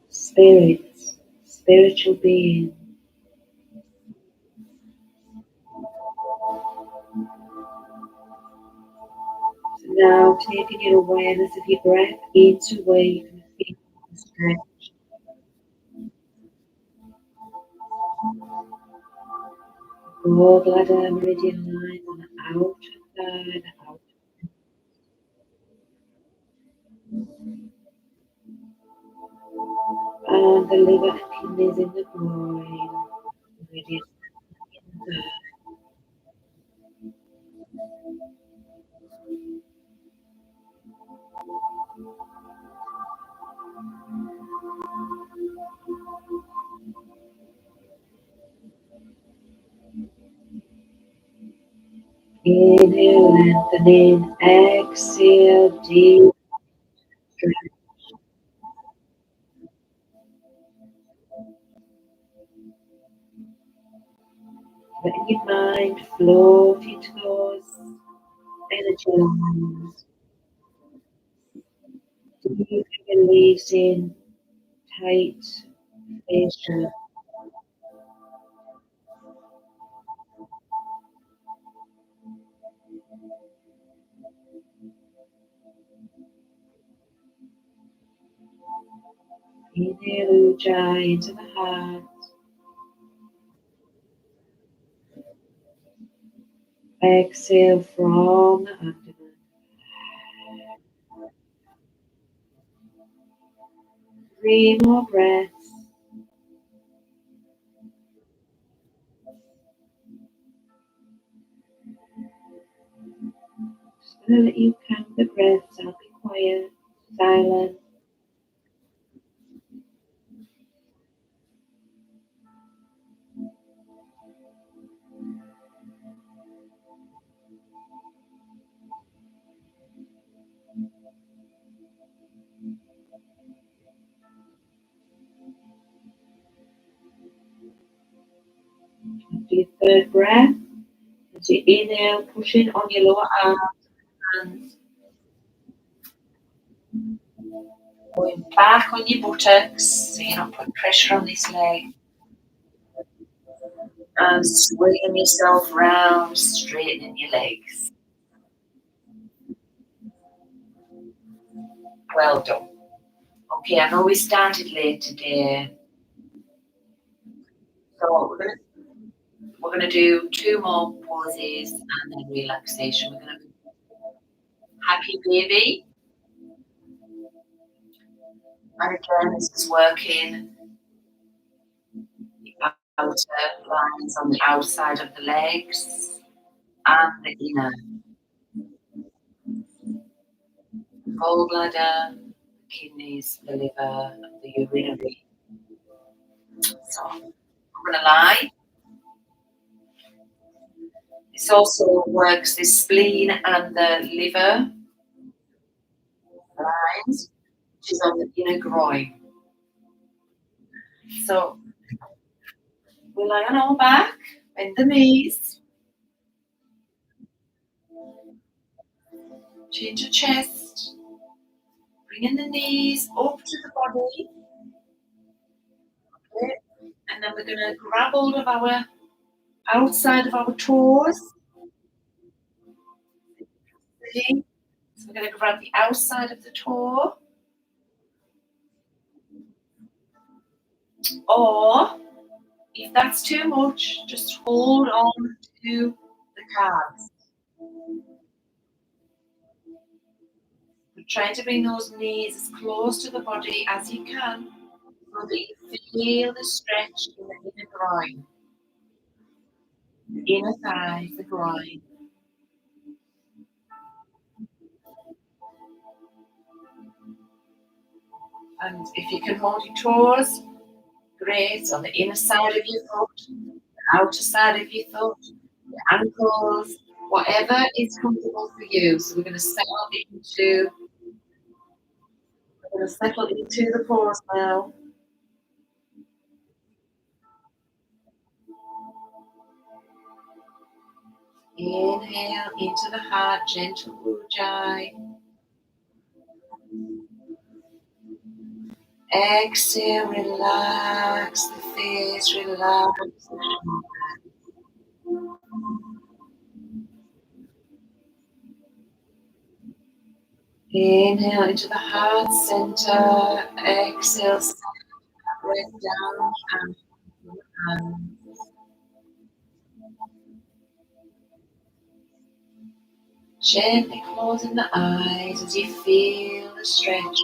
Spirits, spiritual being. So now taking your awareness of your breath into where you can feel the stretch. Gallbladder meridian lines on the outer third, and the liver and kidneys in the groin. Meridian in the third. Inhale, lengthening. Exhale, deep stretch. Letting your mind float into those energy lines. Deeply releasing tight fascia. Inhale ujjayi into the heart. Exhale from the abdomen. 3 more breaths. Just gonna let you count the breaths. I'll be quiet, silent. After your third breath, as you inhale, pushing on your lower arms, hands, going back on your buttocks, so you're not putting pressure on this leg, and swinging yourself round, straightening your legs. Well done. Okay, I know we started late today, so we're gonna do 2 more poses and then relaxation. We're gonna happy baby, and again this is working the outer lines on the outside of the legs and the inner gallbladder, the kidneys, the liver, and the urinary. So I'm gonna lie This also works the spleen and the liver lines, which is on the inner groin. So we lie on our back, bend the knees, change your chest, bringing the knees up to the body. Okay. And then we're going to grab hold of our outside of our toes. See? So we're going to grab the outside of the toe. Or if that's too much, just hold on to the calves. We're trying to bring those knees as close to the body as you can so that you feel the stretch in the inner groin, the inner thighs, the groin. And if you can hold your toes, great, on the inner side of your foot, the outer side of your foot, your ankles, whatever is comfortable for you. So we're going to settle into the pose now. Inhale into the heart, gentle ujjayi. Exhale, relax the face, relax the shoulders. Inhale into the heart center. Exhale, breath down and gently closing the eyes as you feel the stretch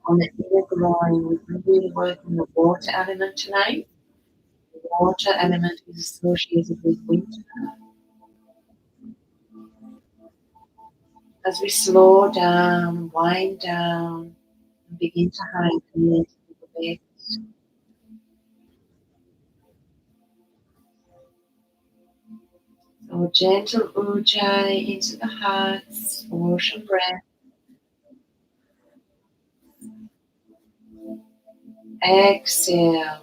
on the inner groin. We've been really working the water element tonight. The water element is associated with winter. As we slow down, wind down, and begin to hibernate a little bit. So gentle ujjayi into the hearts, ocean breath. Exhale.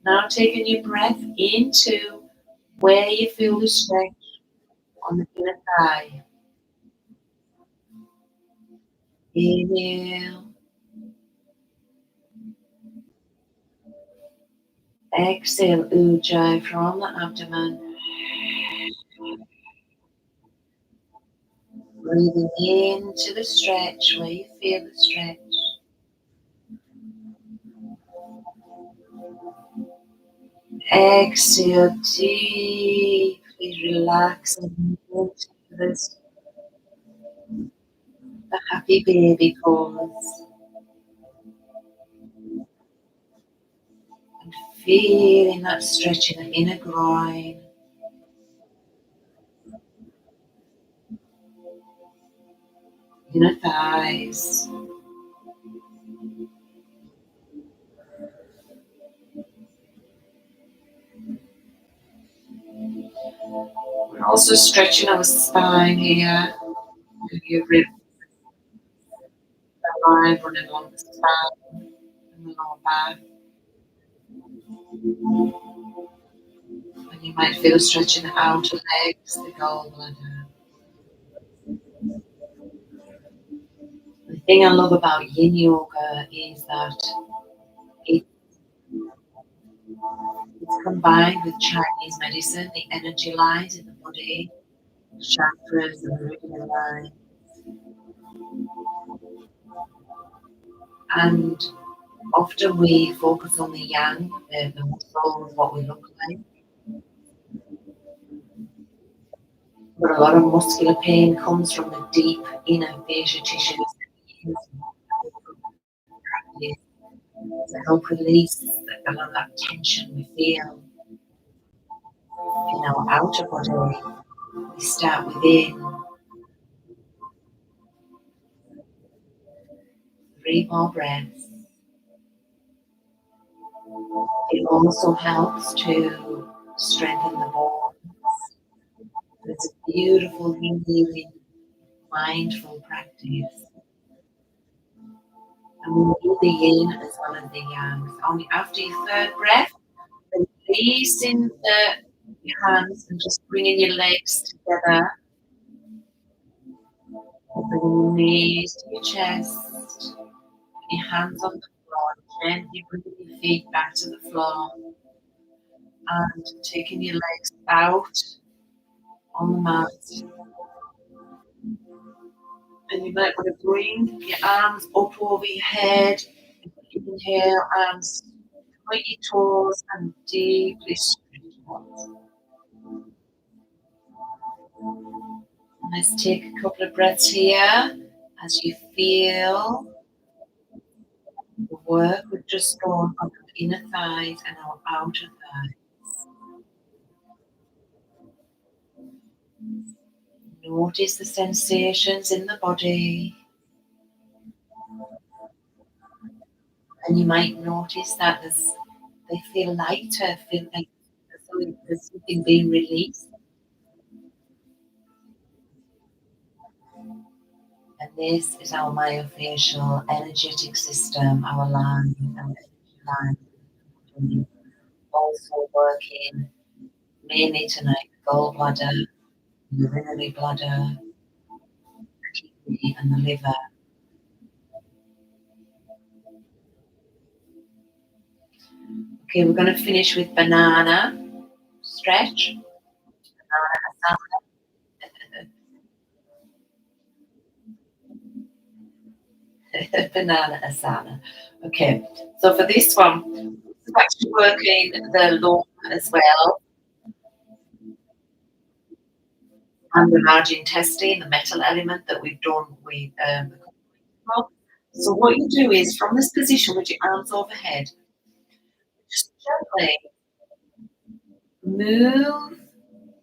Now taking your breath into where you feel the stretch on the inner thigh. Inhale. Exhale, ujjayi from the abdomen. Breathing into the stretch where you feel the stretch. Exhale, deeply relaxing into this, the happy baby pose. And feeling that stretch in the inner groin. Inner thighs. We're also stretching our spine here. Your rib line running along the spine and the lower back. And you might feel a stretch in the outer legs, the gallbladder. The thing I love about yin yoga is that it's combined with Chinese medicine. The energy lies in the body, chakras, the meridian line. And often we focus on the yang, the muscles, what we look like. But a lot of muscular pain comes from the deep inner fascia tissues to help release a lot of that tension we feel in our outer body. We start within. 3 more breaths. It also helps to strengthen the bones. It's a beautiful, healing, mindful practice. And we do the yin as well as the yang. So only after your third breath, releasing your hands and just bringing your legs together. Bringing your knees to your chest. Your hands on the floor. Gently bringing your feet back to the floor. And taking your legs out on the mat. And you might want to bring your arms up over your head. Inhale, arms point your toes and deeply stretch out. Let's take a couple of breaths here as you feel the work we've just done on our inner thighs and our outer thighs. Notice the sensations in the body, and you might notice that they feel lighter, feel like there's something being released. And this is our myofascial energetic system, our line, our energy line, also working mainly tonight, gallbladder, urinary bladder, kidney, and the liver. Okay, we're going to finish with banana stretch. Banana asana. Okay, so for this one, we're actually working the lung as well and the large intestine, the metal element that we've done with the well. So what you do is from this position with your arms overhead, just gently move.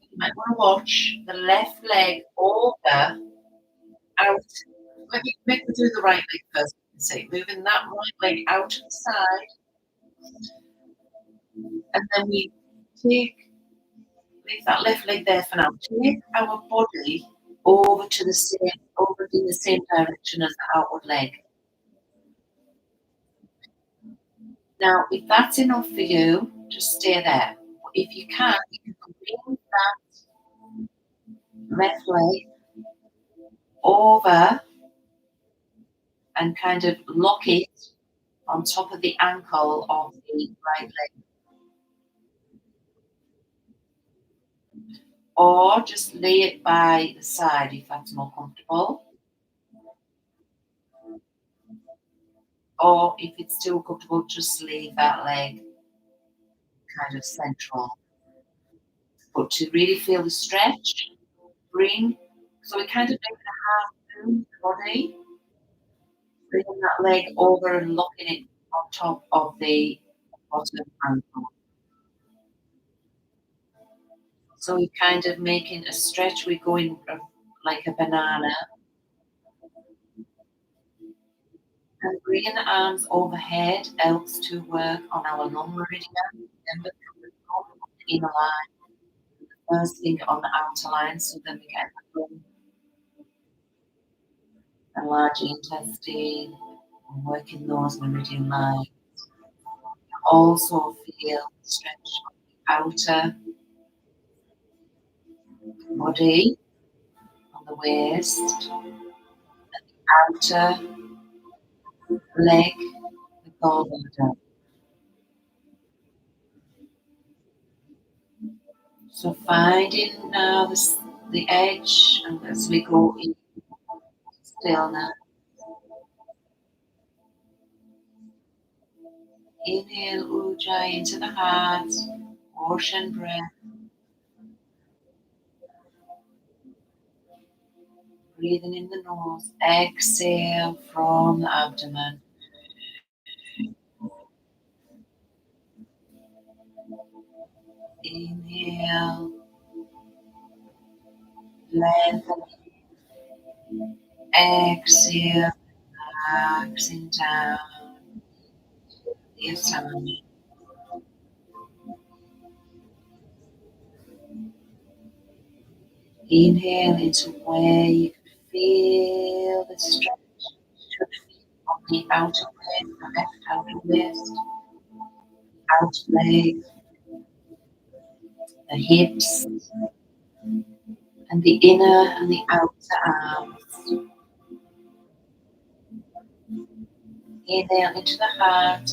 You might want to watch the left leg over out. Let me do the right leg first. See, moving that right leg out to the side, and then we take leave that left leg there for now. Take our body over in the same direction as the outward leg. Now, if that's enough for you, just stay there. But if you can, you can bring that left leg over and kind of lock it on top of the ankle of the right leg. Or just lay it by the side if that's more comfortable. Or if it's still comfortable, just leave that leg kind of central. But to really feel the stretch, bring, so we kind of make a half moon body, bringing that leg over and locking it on top of the bottom ankle. So we're kind of making a stretch. We're going like a banana and bringing the arms overhead helps to work on our lung meridian. Remember, the inner line, first thing on the outer line, so then we get the lung and large intestine, and working those meridian lines. Also feel stretch on the outer body, on the waist, outer leg, the gallbladder. So finding now the edge, and as we go in stillness, inhale ujjayi into the heart, ocean breath, breathing in the nose, exhale from the abdomen. Inhale, lengthen, exhale, relaxing down the tummy. Inhale into where you can feel the stretch. Should feel on the outer leg, the left outer wrist, outer leg, the hips, and the inner and the outer arms. Inhale into the heart,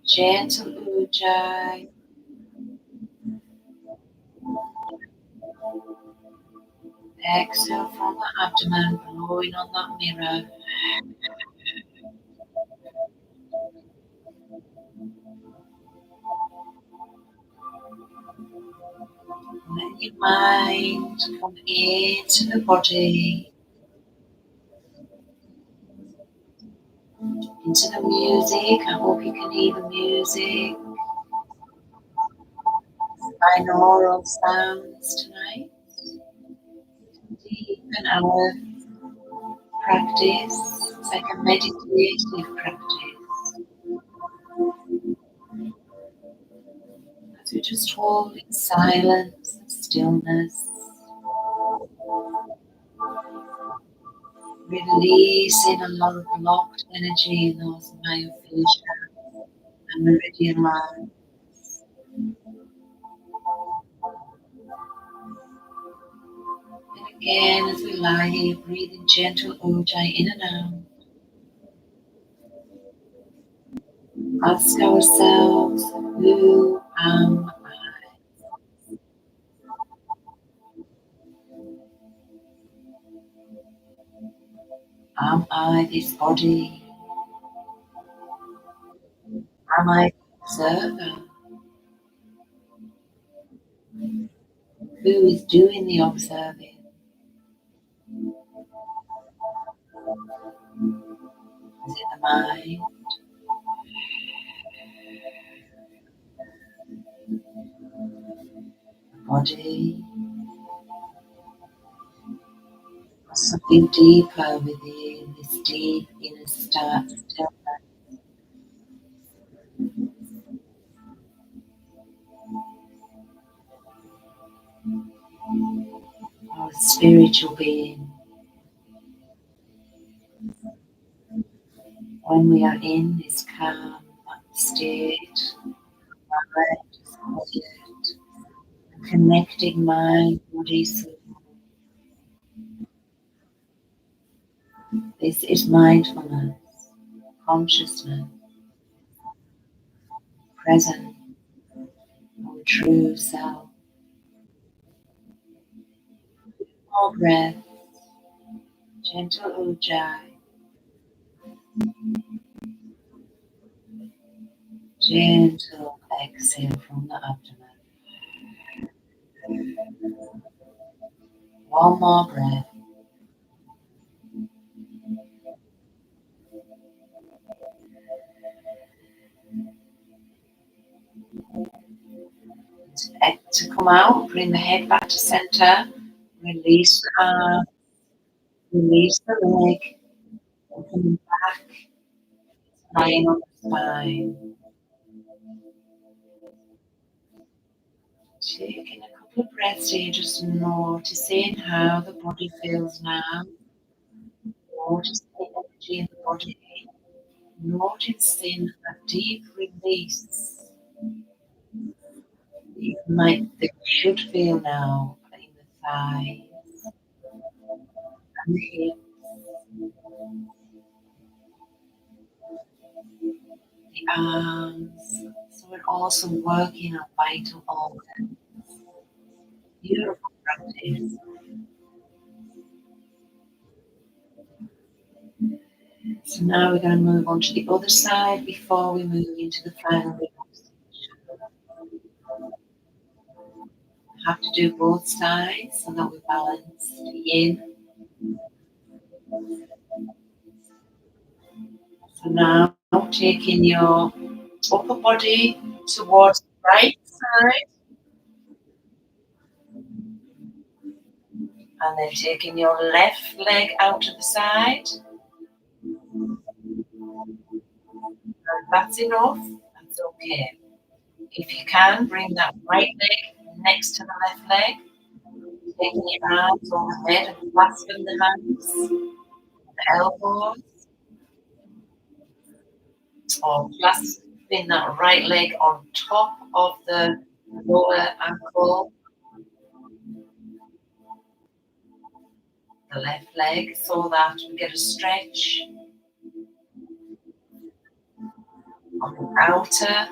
gentle ujjayi. Exhale from the abdomen, blowing on that mirror. Let your mind come into the body, into the music. I hope you can hear the music, binaural sounds tonight. Deepen our practice. It's like a meditative practice. As we just hold in silence and stillness, releasing a lot of blocked energy in those myofascial and meridian lines. And again, as we lie here, breathing gentle ujjayi in and out. Ask ourselves, who am I? Am I this body? Am I the observer? Who is doing the observing? Is it the mind, the body, or something deeper within this deep inner stillness? Our spiritual being? When we are in this calm state, mind is quiet, connecting mind, body, soul. This is mindfulness, consciousness, present, our true self. More breath, gentle ujjayi, gentle exhale from the abdomen. One more breath. To come out, bring the head back to center, release the arm, release the leg, coming back, lying on the spine. Taking a couple of breaths here, just noticing how the body feels now. Noticing the energy in the body. Noticing a deep release that you should feel now in the thighs and the hips, the arms. So we're also working on vital organs. Beautiful practice. So now we're going to move on to the other side before we move into the final relaxation. Have to do both sides so that we balance the yin. So now taking your upper body towards the right side and then taking your left leg out to the side. And that's enough. That's okay. If you can, bring that right leg next to the left leg. Taking your arms overhead and clasping the hands, the elbows, or clasping that right leg on top of the lower ankle, the left leg, so that we get a stretch on the outer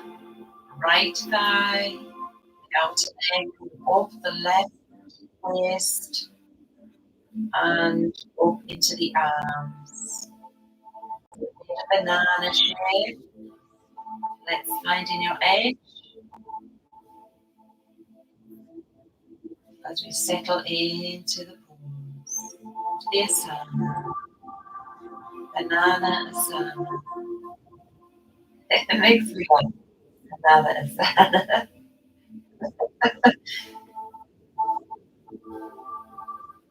right thigh, the outer leg, up the left waist, and up into the arms. Banana shape. Let's find in your edge as we settle into the pose. The asana, banana asana. It makes me like another asana.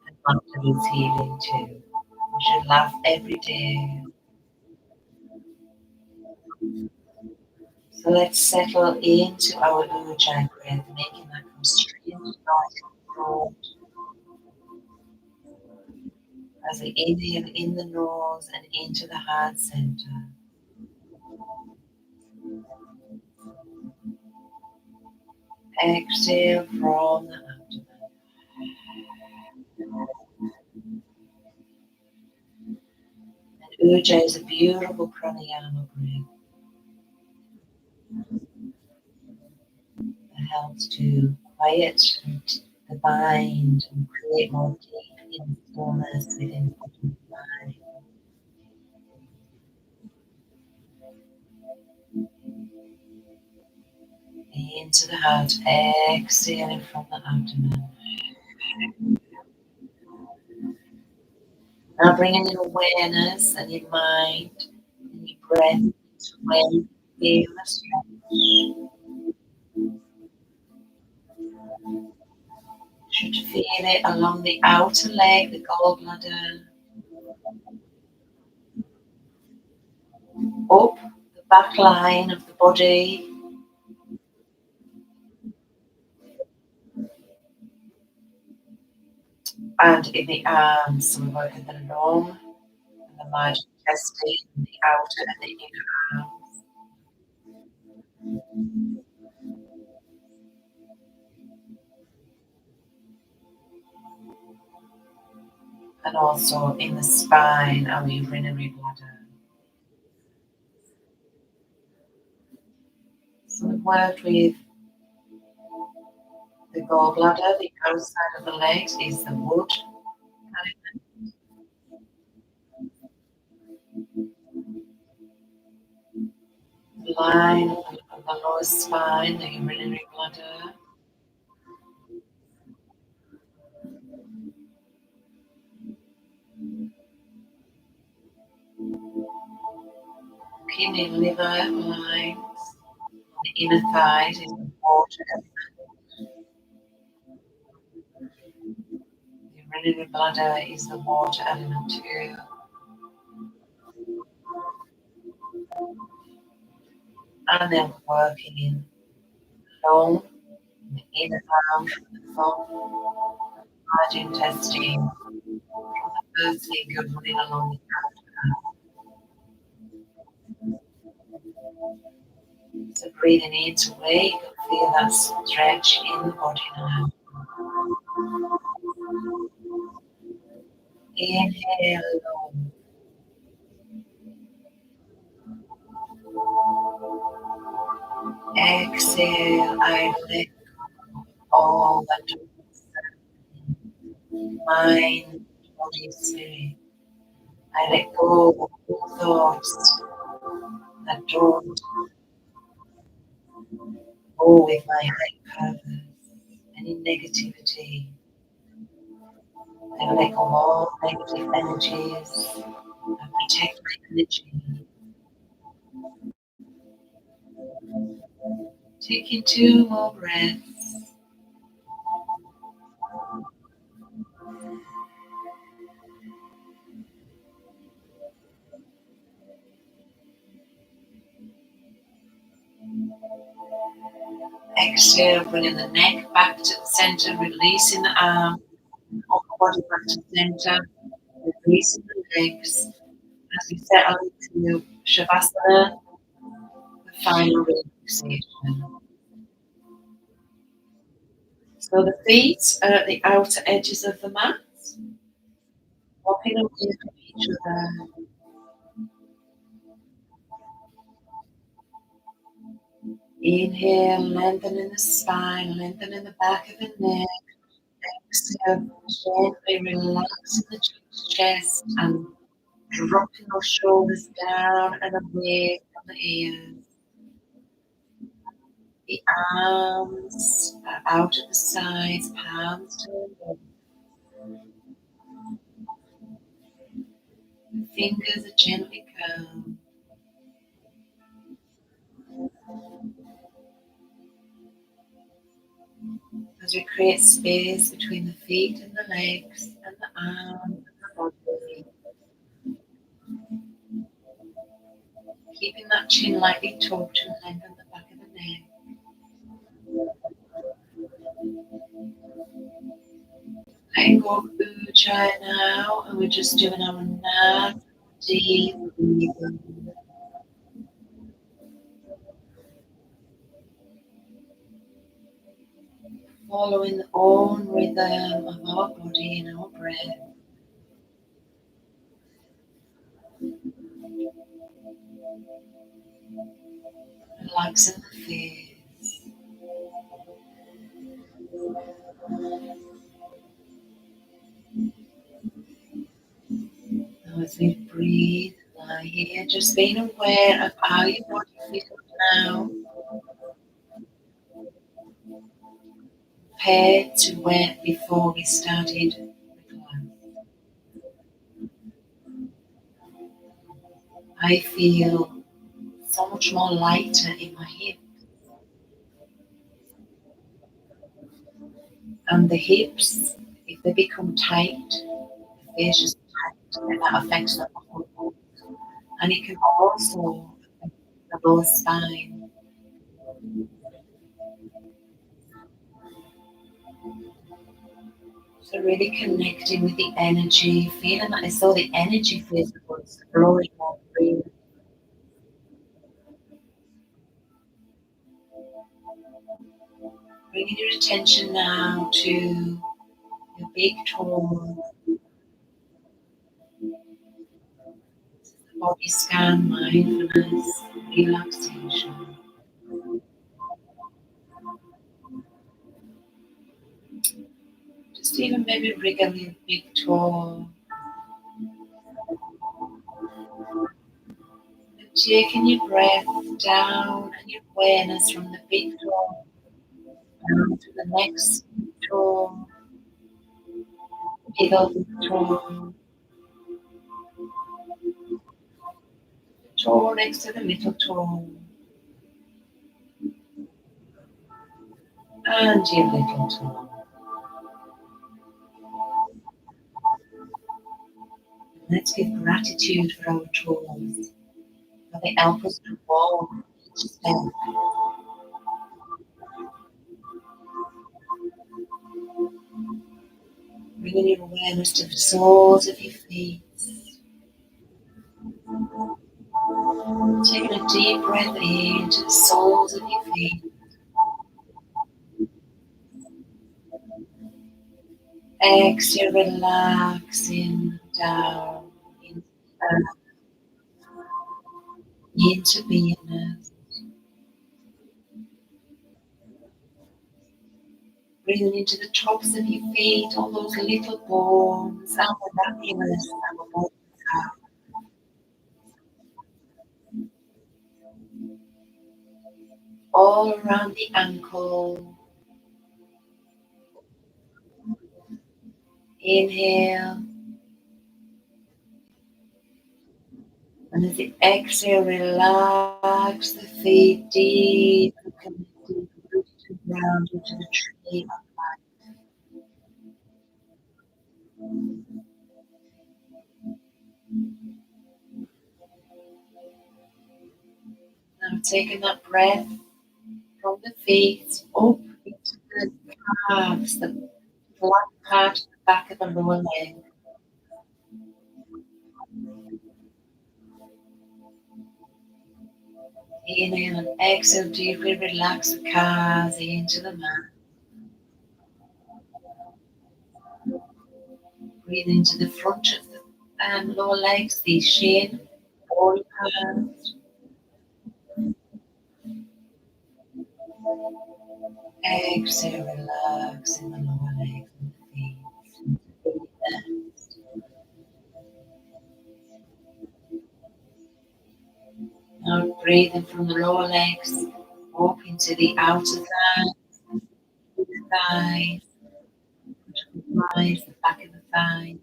And confidence healing too. We should laugh every day. So let's settle into our ujjayi breath, making that come straight into our throat as we inhale in the nose and into the heart center. Exhale from the abdomen. And ujjayi is a beautiful pranayama breath that helps to quiet the mind and create more deep stillness within the mind. Into the heart, exhaling from the abdomen. Now bringing your awareness and your mind and your breath to where you feel the stretch. You should feel it along the outer leg, the gallbladder, up the back line of the body, and in the arms. So we work at the lung and the large intestine, the outer and the inner arm. And also in the spine, our urinary bladder. So we've worked with the gallbladder, the outside of the legs is the wood line of the lower spine, the urinary bladder, kidney, liver lines, the inner thighs is the water element, the urinary bladder is the water element too, and then working in lung, the inner arm, the thumb, large intestine, the first finger running along the outer. So breathing in to wake, feel that stretch in the body now. Inhale long. Exhale, I let all that mind, body, spirit. I let go of all thoughts that don't go with my high purpose. Any negativity. I let go of all negative energies. I protect my energy. Taking 2 more breaths. Exhale, bringing the neck back to the center, releasing the arm. body back to center, releasing the legs. As we settle into Shavasana, the final relaxation. So the feet are at the outer edges of the mat, walking away from each other. Inhale, lengthening the spine, lengthening the back of the neck. Exhale, gently relaxing the chest and dropping those shoulders down and away from the ears. The arms are out at the sides, palms to the floor. The fingers are gently curled as we create space between the feet and the legs and the arms and the body. Keeping that chin lightly tucked and lengthen the back of the neck. Letting go of Ujjayi now, and we're just doing our nice deep breathing. Following the own rhythm of our body and our breath. Relaxing the face. Now as we breathe, lie here, just being aware of how your body feels now, compared to where before we started the class. I feel so much more lighter in my hips, and the hips, if they become tight, the face is tight, and that affects the whole body. And it can also affect the lower spine. So really connecting with the energy, feeling that as though the energy feels flowing more freely. Bringing your attention now to your big toe, body scan, mindfulness, relaxation. Just even maybe wriggle your big toe, and taking your breath down and your awareness from the big toe down to the next toe, middle toe, toe next to the little toe, and your little toe. Let's give gratitude for our toes, for they help us to walk each step. Bringing your awareness to the soles of your feet. Taking a deep breath in to the soles of your feet. Exhale, relaxing down into beingness. Breathing into the tops of your feet, all those little bones, and the happiness our bodies have. All around the ankle. Inhale. And as you exhale, relax the feet deep and connected roots to ground into the tree of life. Now taking that breath from the feet up into the calves, the flat part of the back of the lower leg. Inhale and exhale, deeply relax the calves into the mat. Breathe into the front of the lower legs, the shin, all calves. Exhale, relax in the lower legs and the feet. Now breathing from the lower legs, walk into the outer thighs, the thighs, the back of the thighs,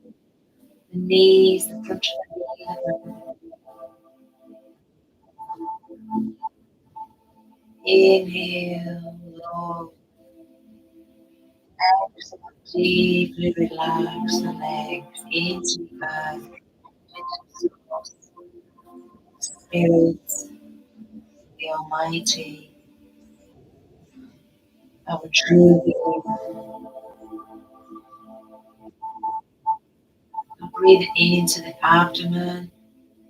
the knees, the front of the knees. Inhale, long. Exhale, deeply relax the legs into the back, spirits, the Almighty, our true being. Breathe into the abdomen,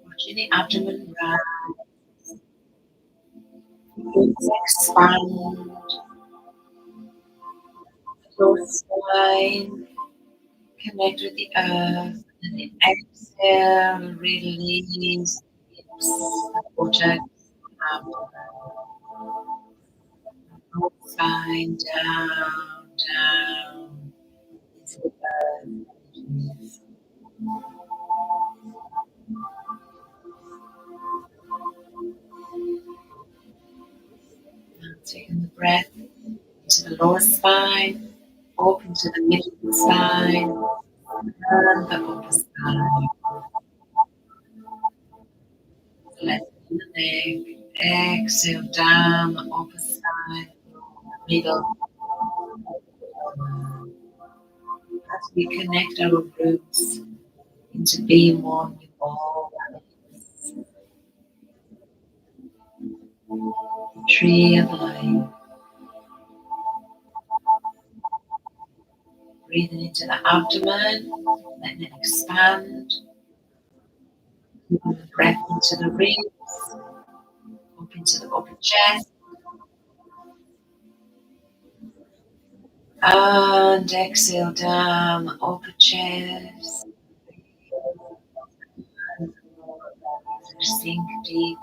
watching the abdomen rise, expand, your spine, connect with the earth, and then exhale, release hips, buttocks, abdomen, spine down, down, into the earth. Now taking the breath into the lower spine, open to the middle of the spine, and the upper spine. Left in the neck, exhale down the upper spine, middle. As we connect our roots into being one with all that is. Tree of life. Breathing into the abdomen, letting it expand. Keeping the breath into the ribs, up into the upper chest. And exhale down the upper chest. Sink deeper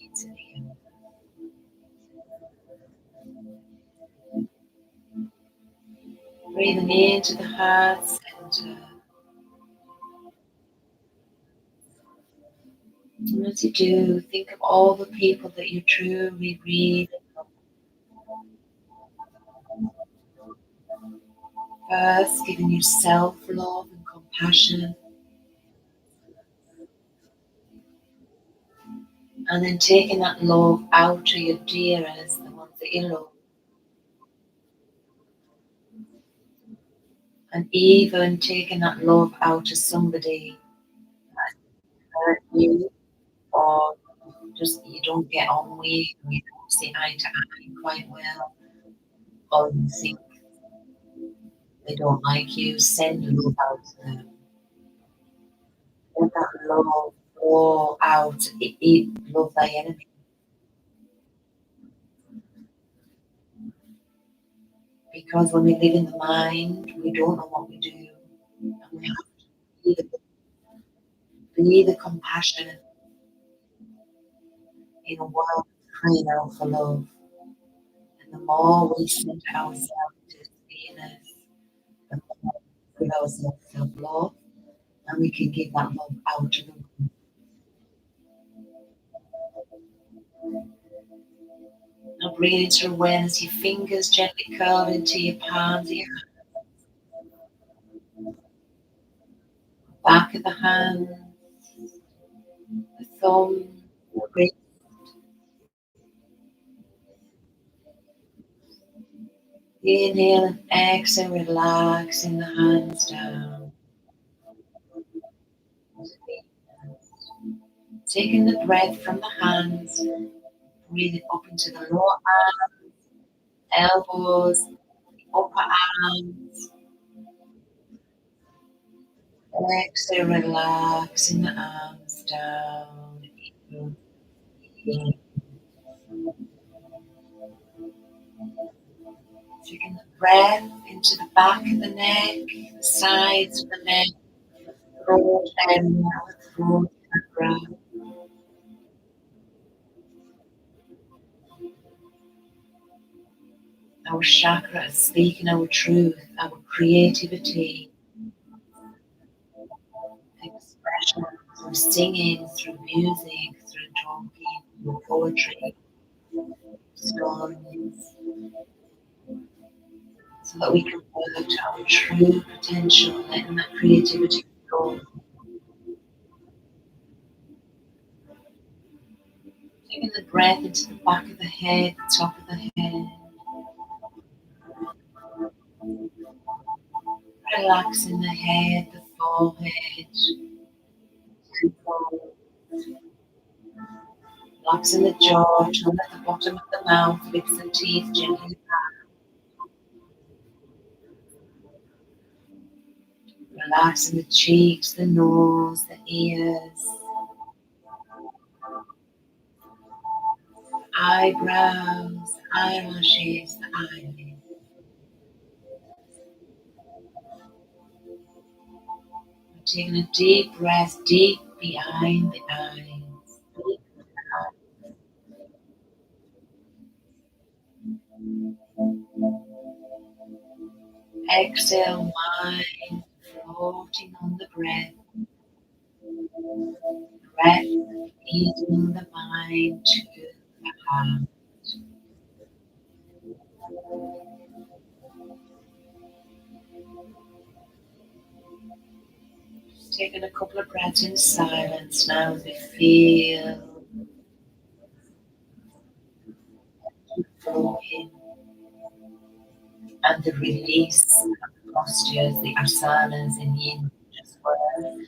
into the earth. Breathing into the heart center. And as you do, think of all the people that you truly read. First, giving yourself love and compassion. And then taking that love out to your dearest, the ones that you love. And even taking that love out to somebody that hurt you, or just you don't get on with, you don't see eye to eye quite well, or you think they don't like you, send love out to them. Let that love flow out, love thy enemy. Because when we live in the mind, we don't know what we do. And we have to be the compassion in a world crying out for love. And the more we center ourselves to stillness, the more we give ourselves self-love, and we can give that love out to the world. Now breathe into awareness, your fingers gently curl into your palms, your back of the hand, the thumb, the wrist. Inhale and exhale, relaxing the hands down. Taking the breath from the hands, breathing up into the lower arms, elbows, upper arms, Exhale, relaxing the arms down. Taking the breath into the back of the neck, the sides of the neck, throat area, throat chakra. Our chakra is speaking our truth, our creativity, expression through singing, through music, through talking, through poetry, stories, so that we can work to our true potential, letting that creativity go. Taking the breath into the back of the head, the top of the head, relaxing the head, the forehead, relaxing the jaw, tongue at the bottom of the mouth, lips and teeth gently. Relaxing the cheeks, the nose, the ears, eyebrows, eyelashes, the eyelids. We're taking a deep breath deep behind the eyes. Deep exhale, mind floating on the breath. Breath leading the mind to the heart. Just taking a couple of breaths in silence now as we feel the flow in and the release of the postures, the asanas in yin as well.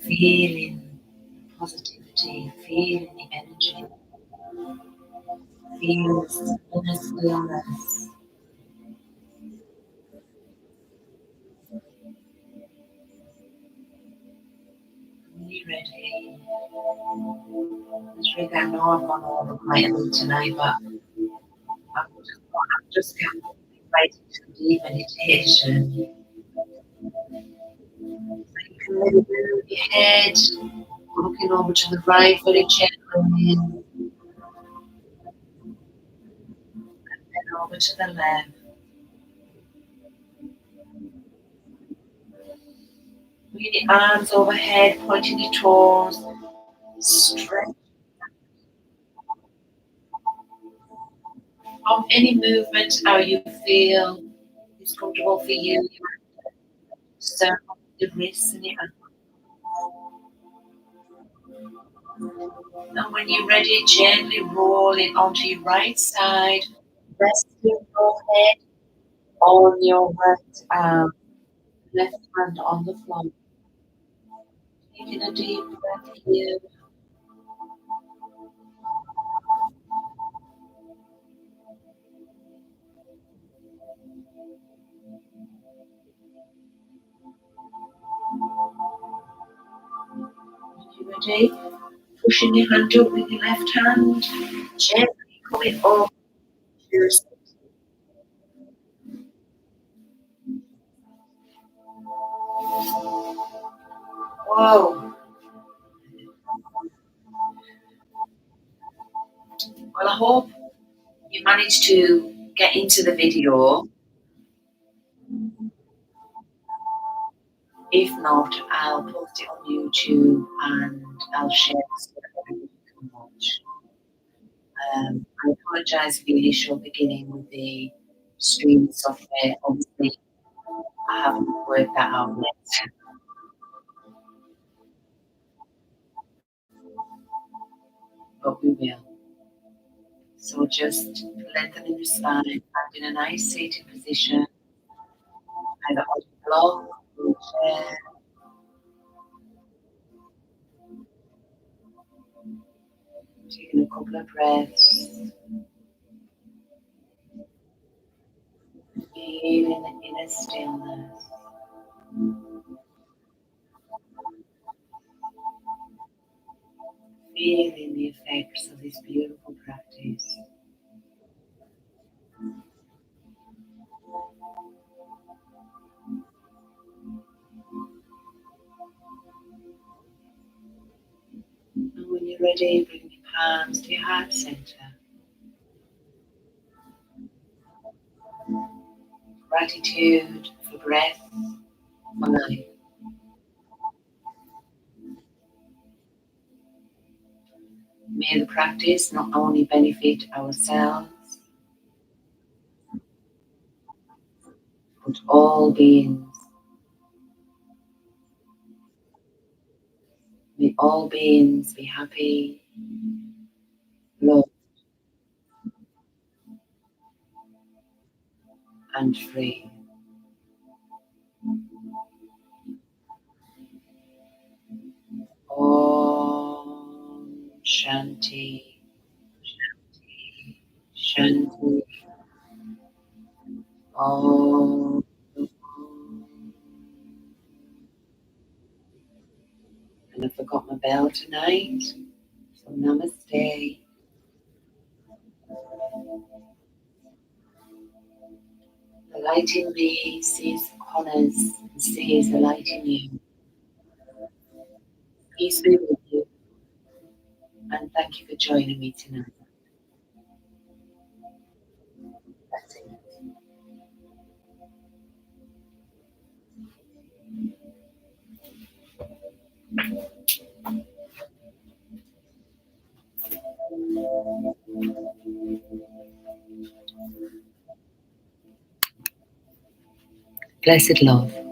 Feeling positivity, feeling the energy, feeling the inner stillness. Really ready. It's really, I know I've gone over quite a bit tonight, but I'm just getting invited to deep meditation. You can maybe move your head, looking over to the right very gently, and then over to the left. Bring your arms overhead, pointing your toes, stretch on any movement how you feel is comfortable for you. You circle the wrists and your ankles. And when you're ready, gently roll it onto your right side, resting your head on your right arm, left hand on the floor. Taking a deep breath here. You ready? Pushing your hand up with your left hand, gently coming up to your side. Whoa. Well, I hope you managed to get into the video. If not, I'll post it on YouTube and I'll share it so that everybody can watch. I apologise for the initial beginning with the streaming software. Obviously, I haven't worked that out yet, but we will. So just lengthening the spine, finding a nice seated position, either on the block or chair, taking a couple of breaths. Feeling the inner stillness. Feeling the effects of this beautiful practice. And when you're ready, bring your palms to your heart center. Gratitude for breath, for life. May the practice not only benefit ourselves, but all beings. May all beings be happy, loved, and free. Om Shanti, Shanti, Om. And I forgot my bell tonight, so namaste. The light in me sees the corners and sees the light in you. Peace be with you, and thank you for joining me tonight. That's it. Blessed love.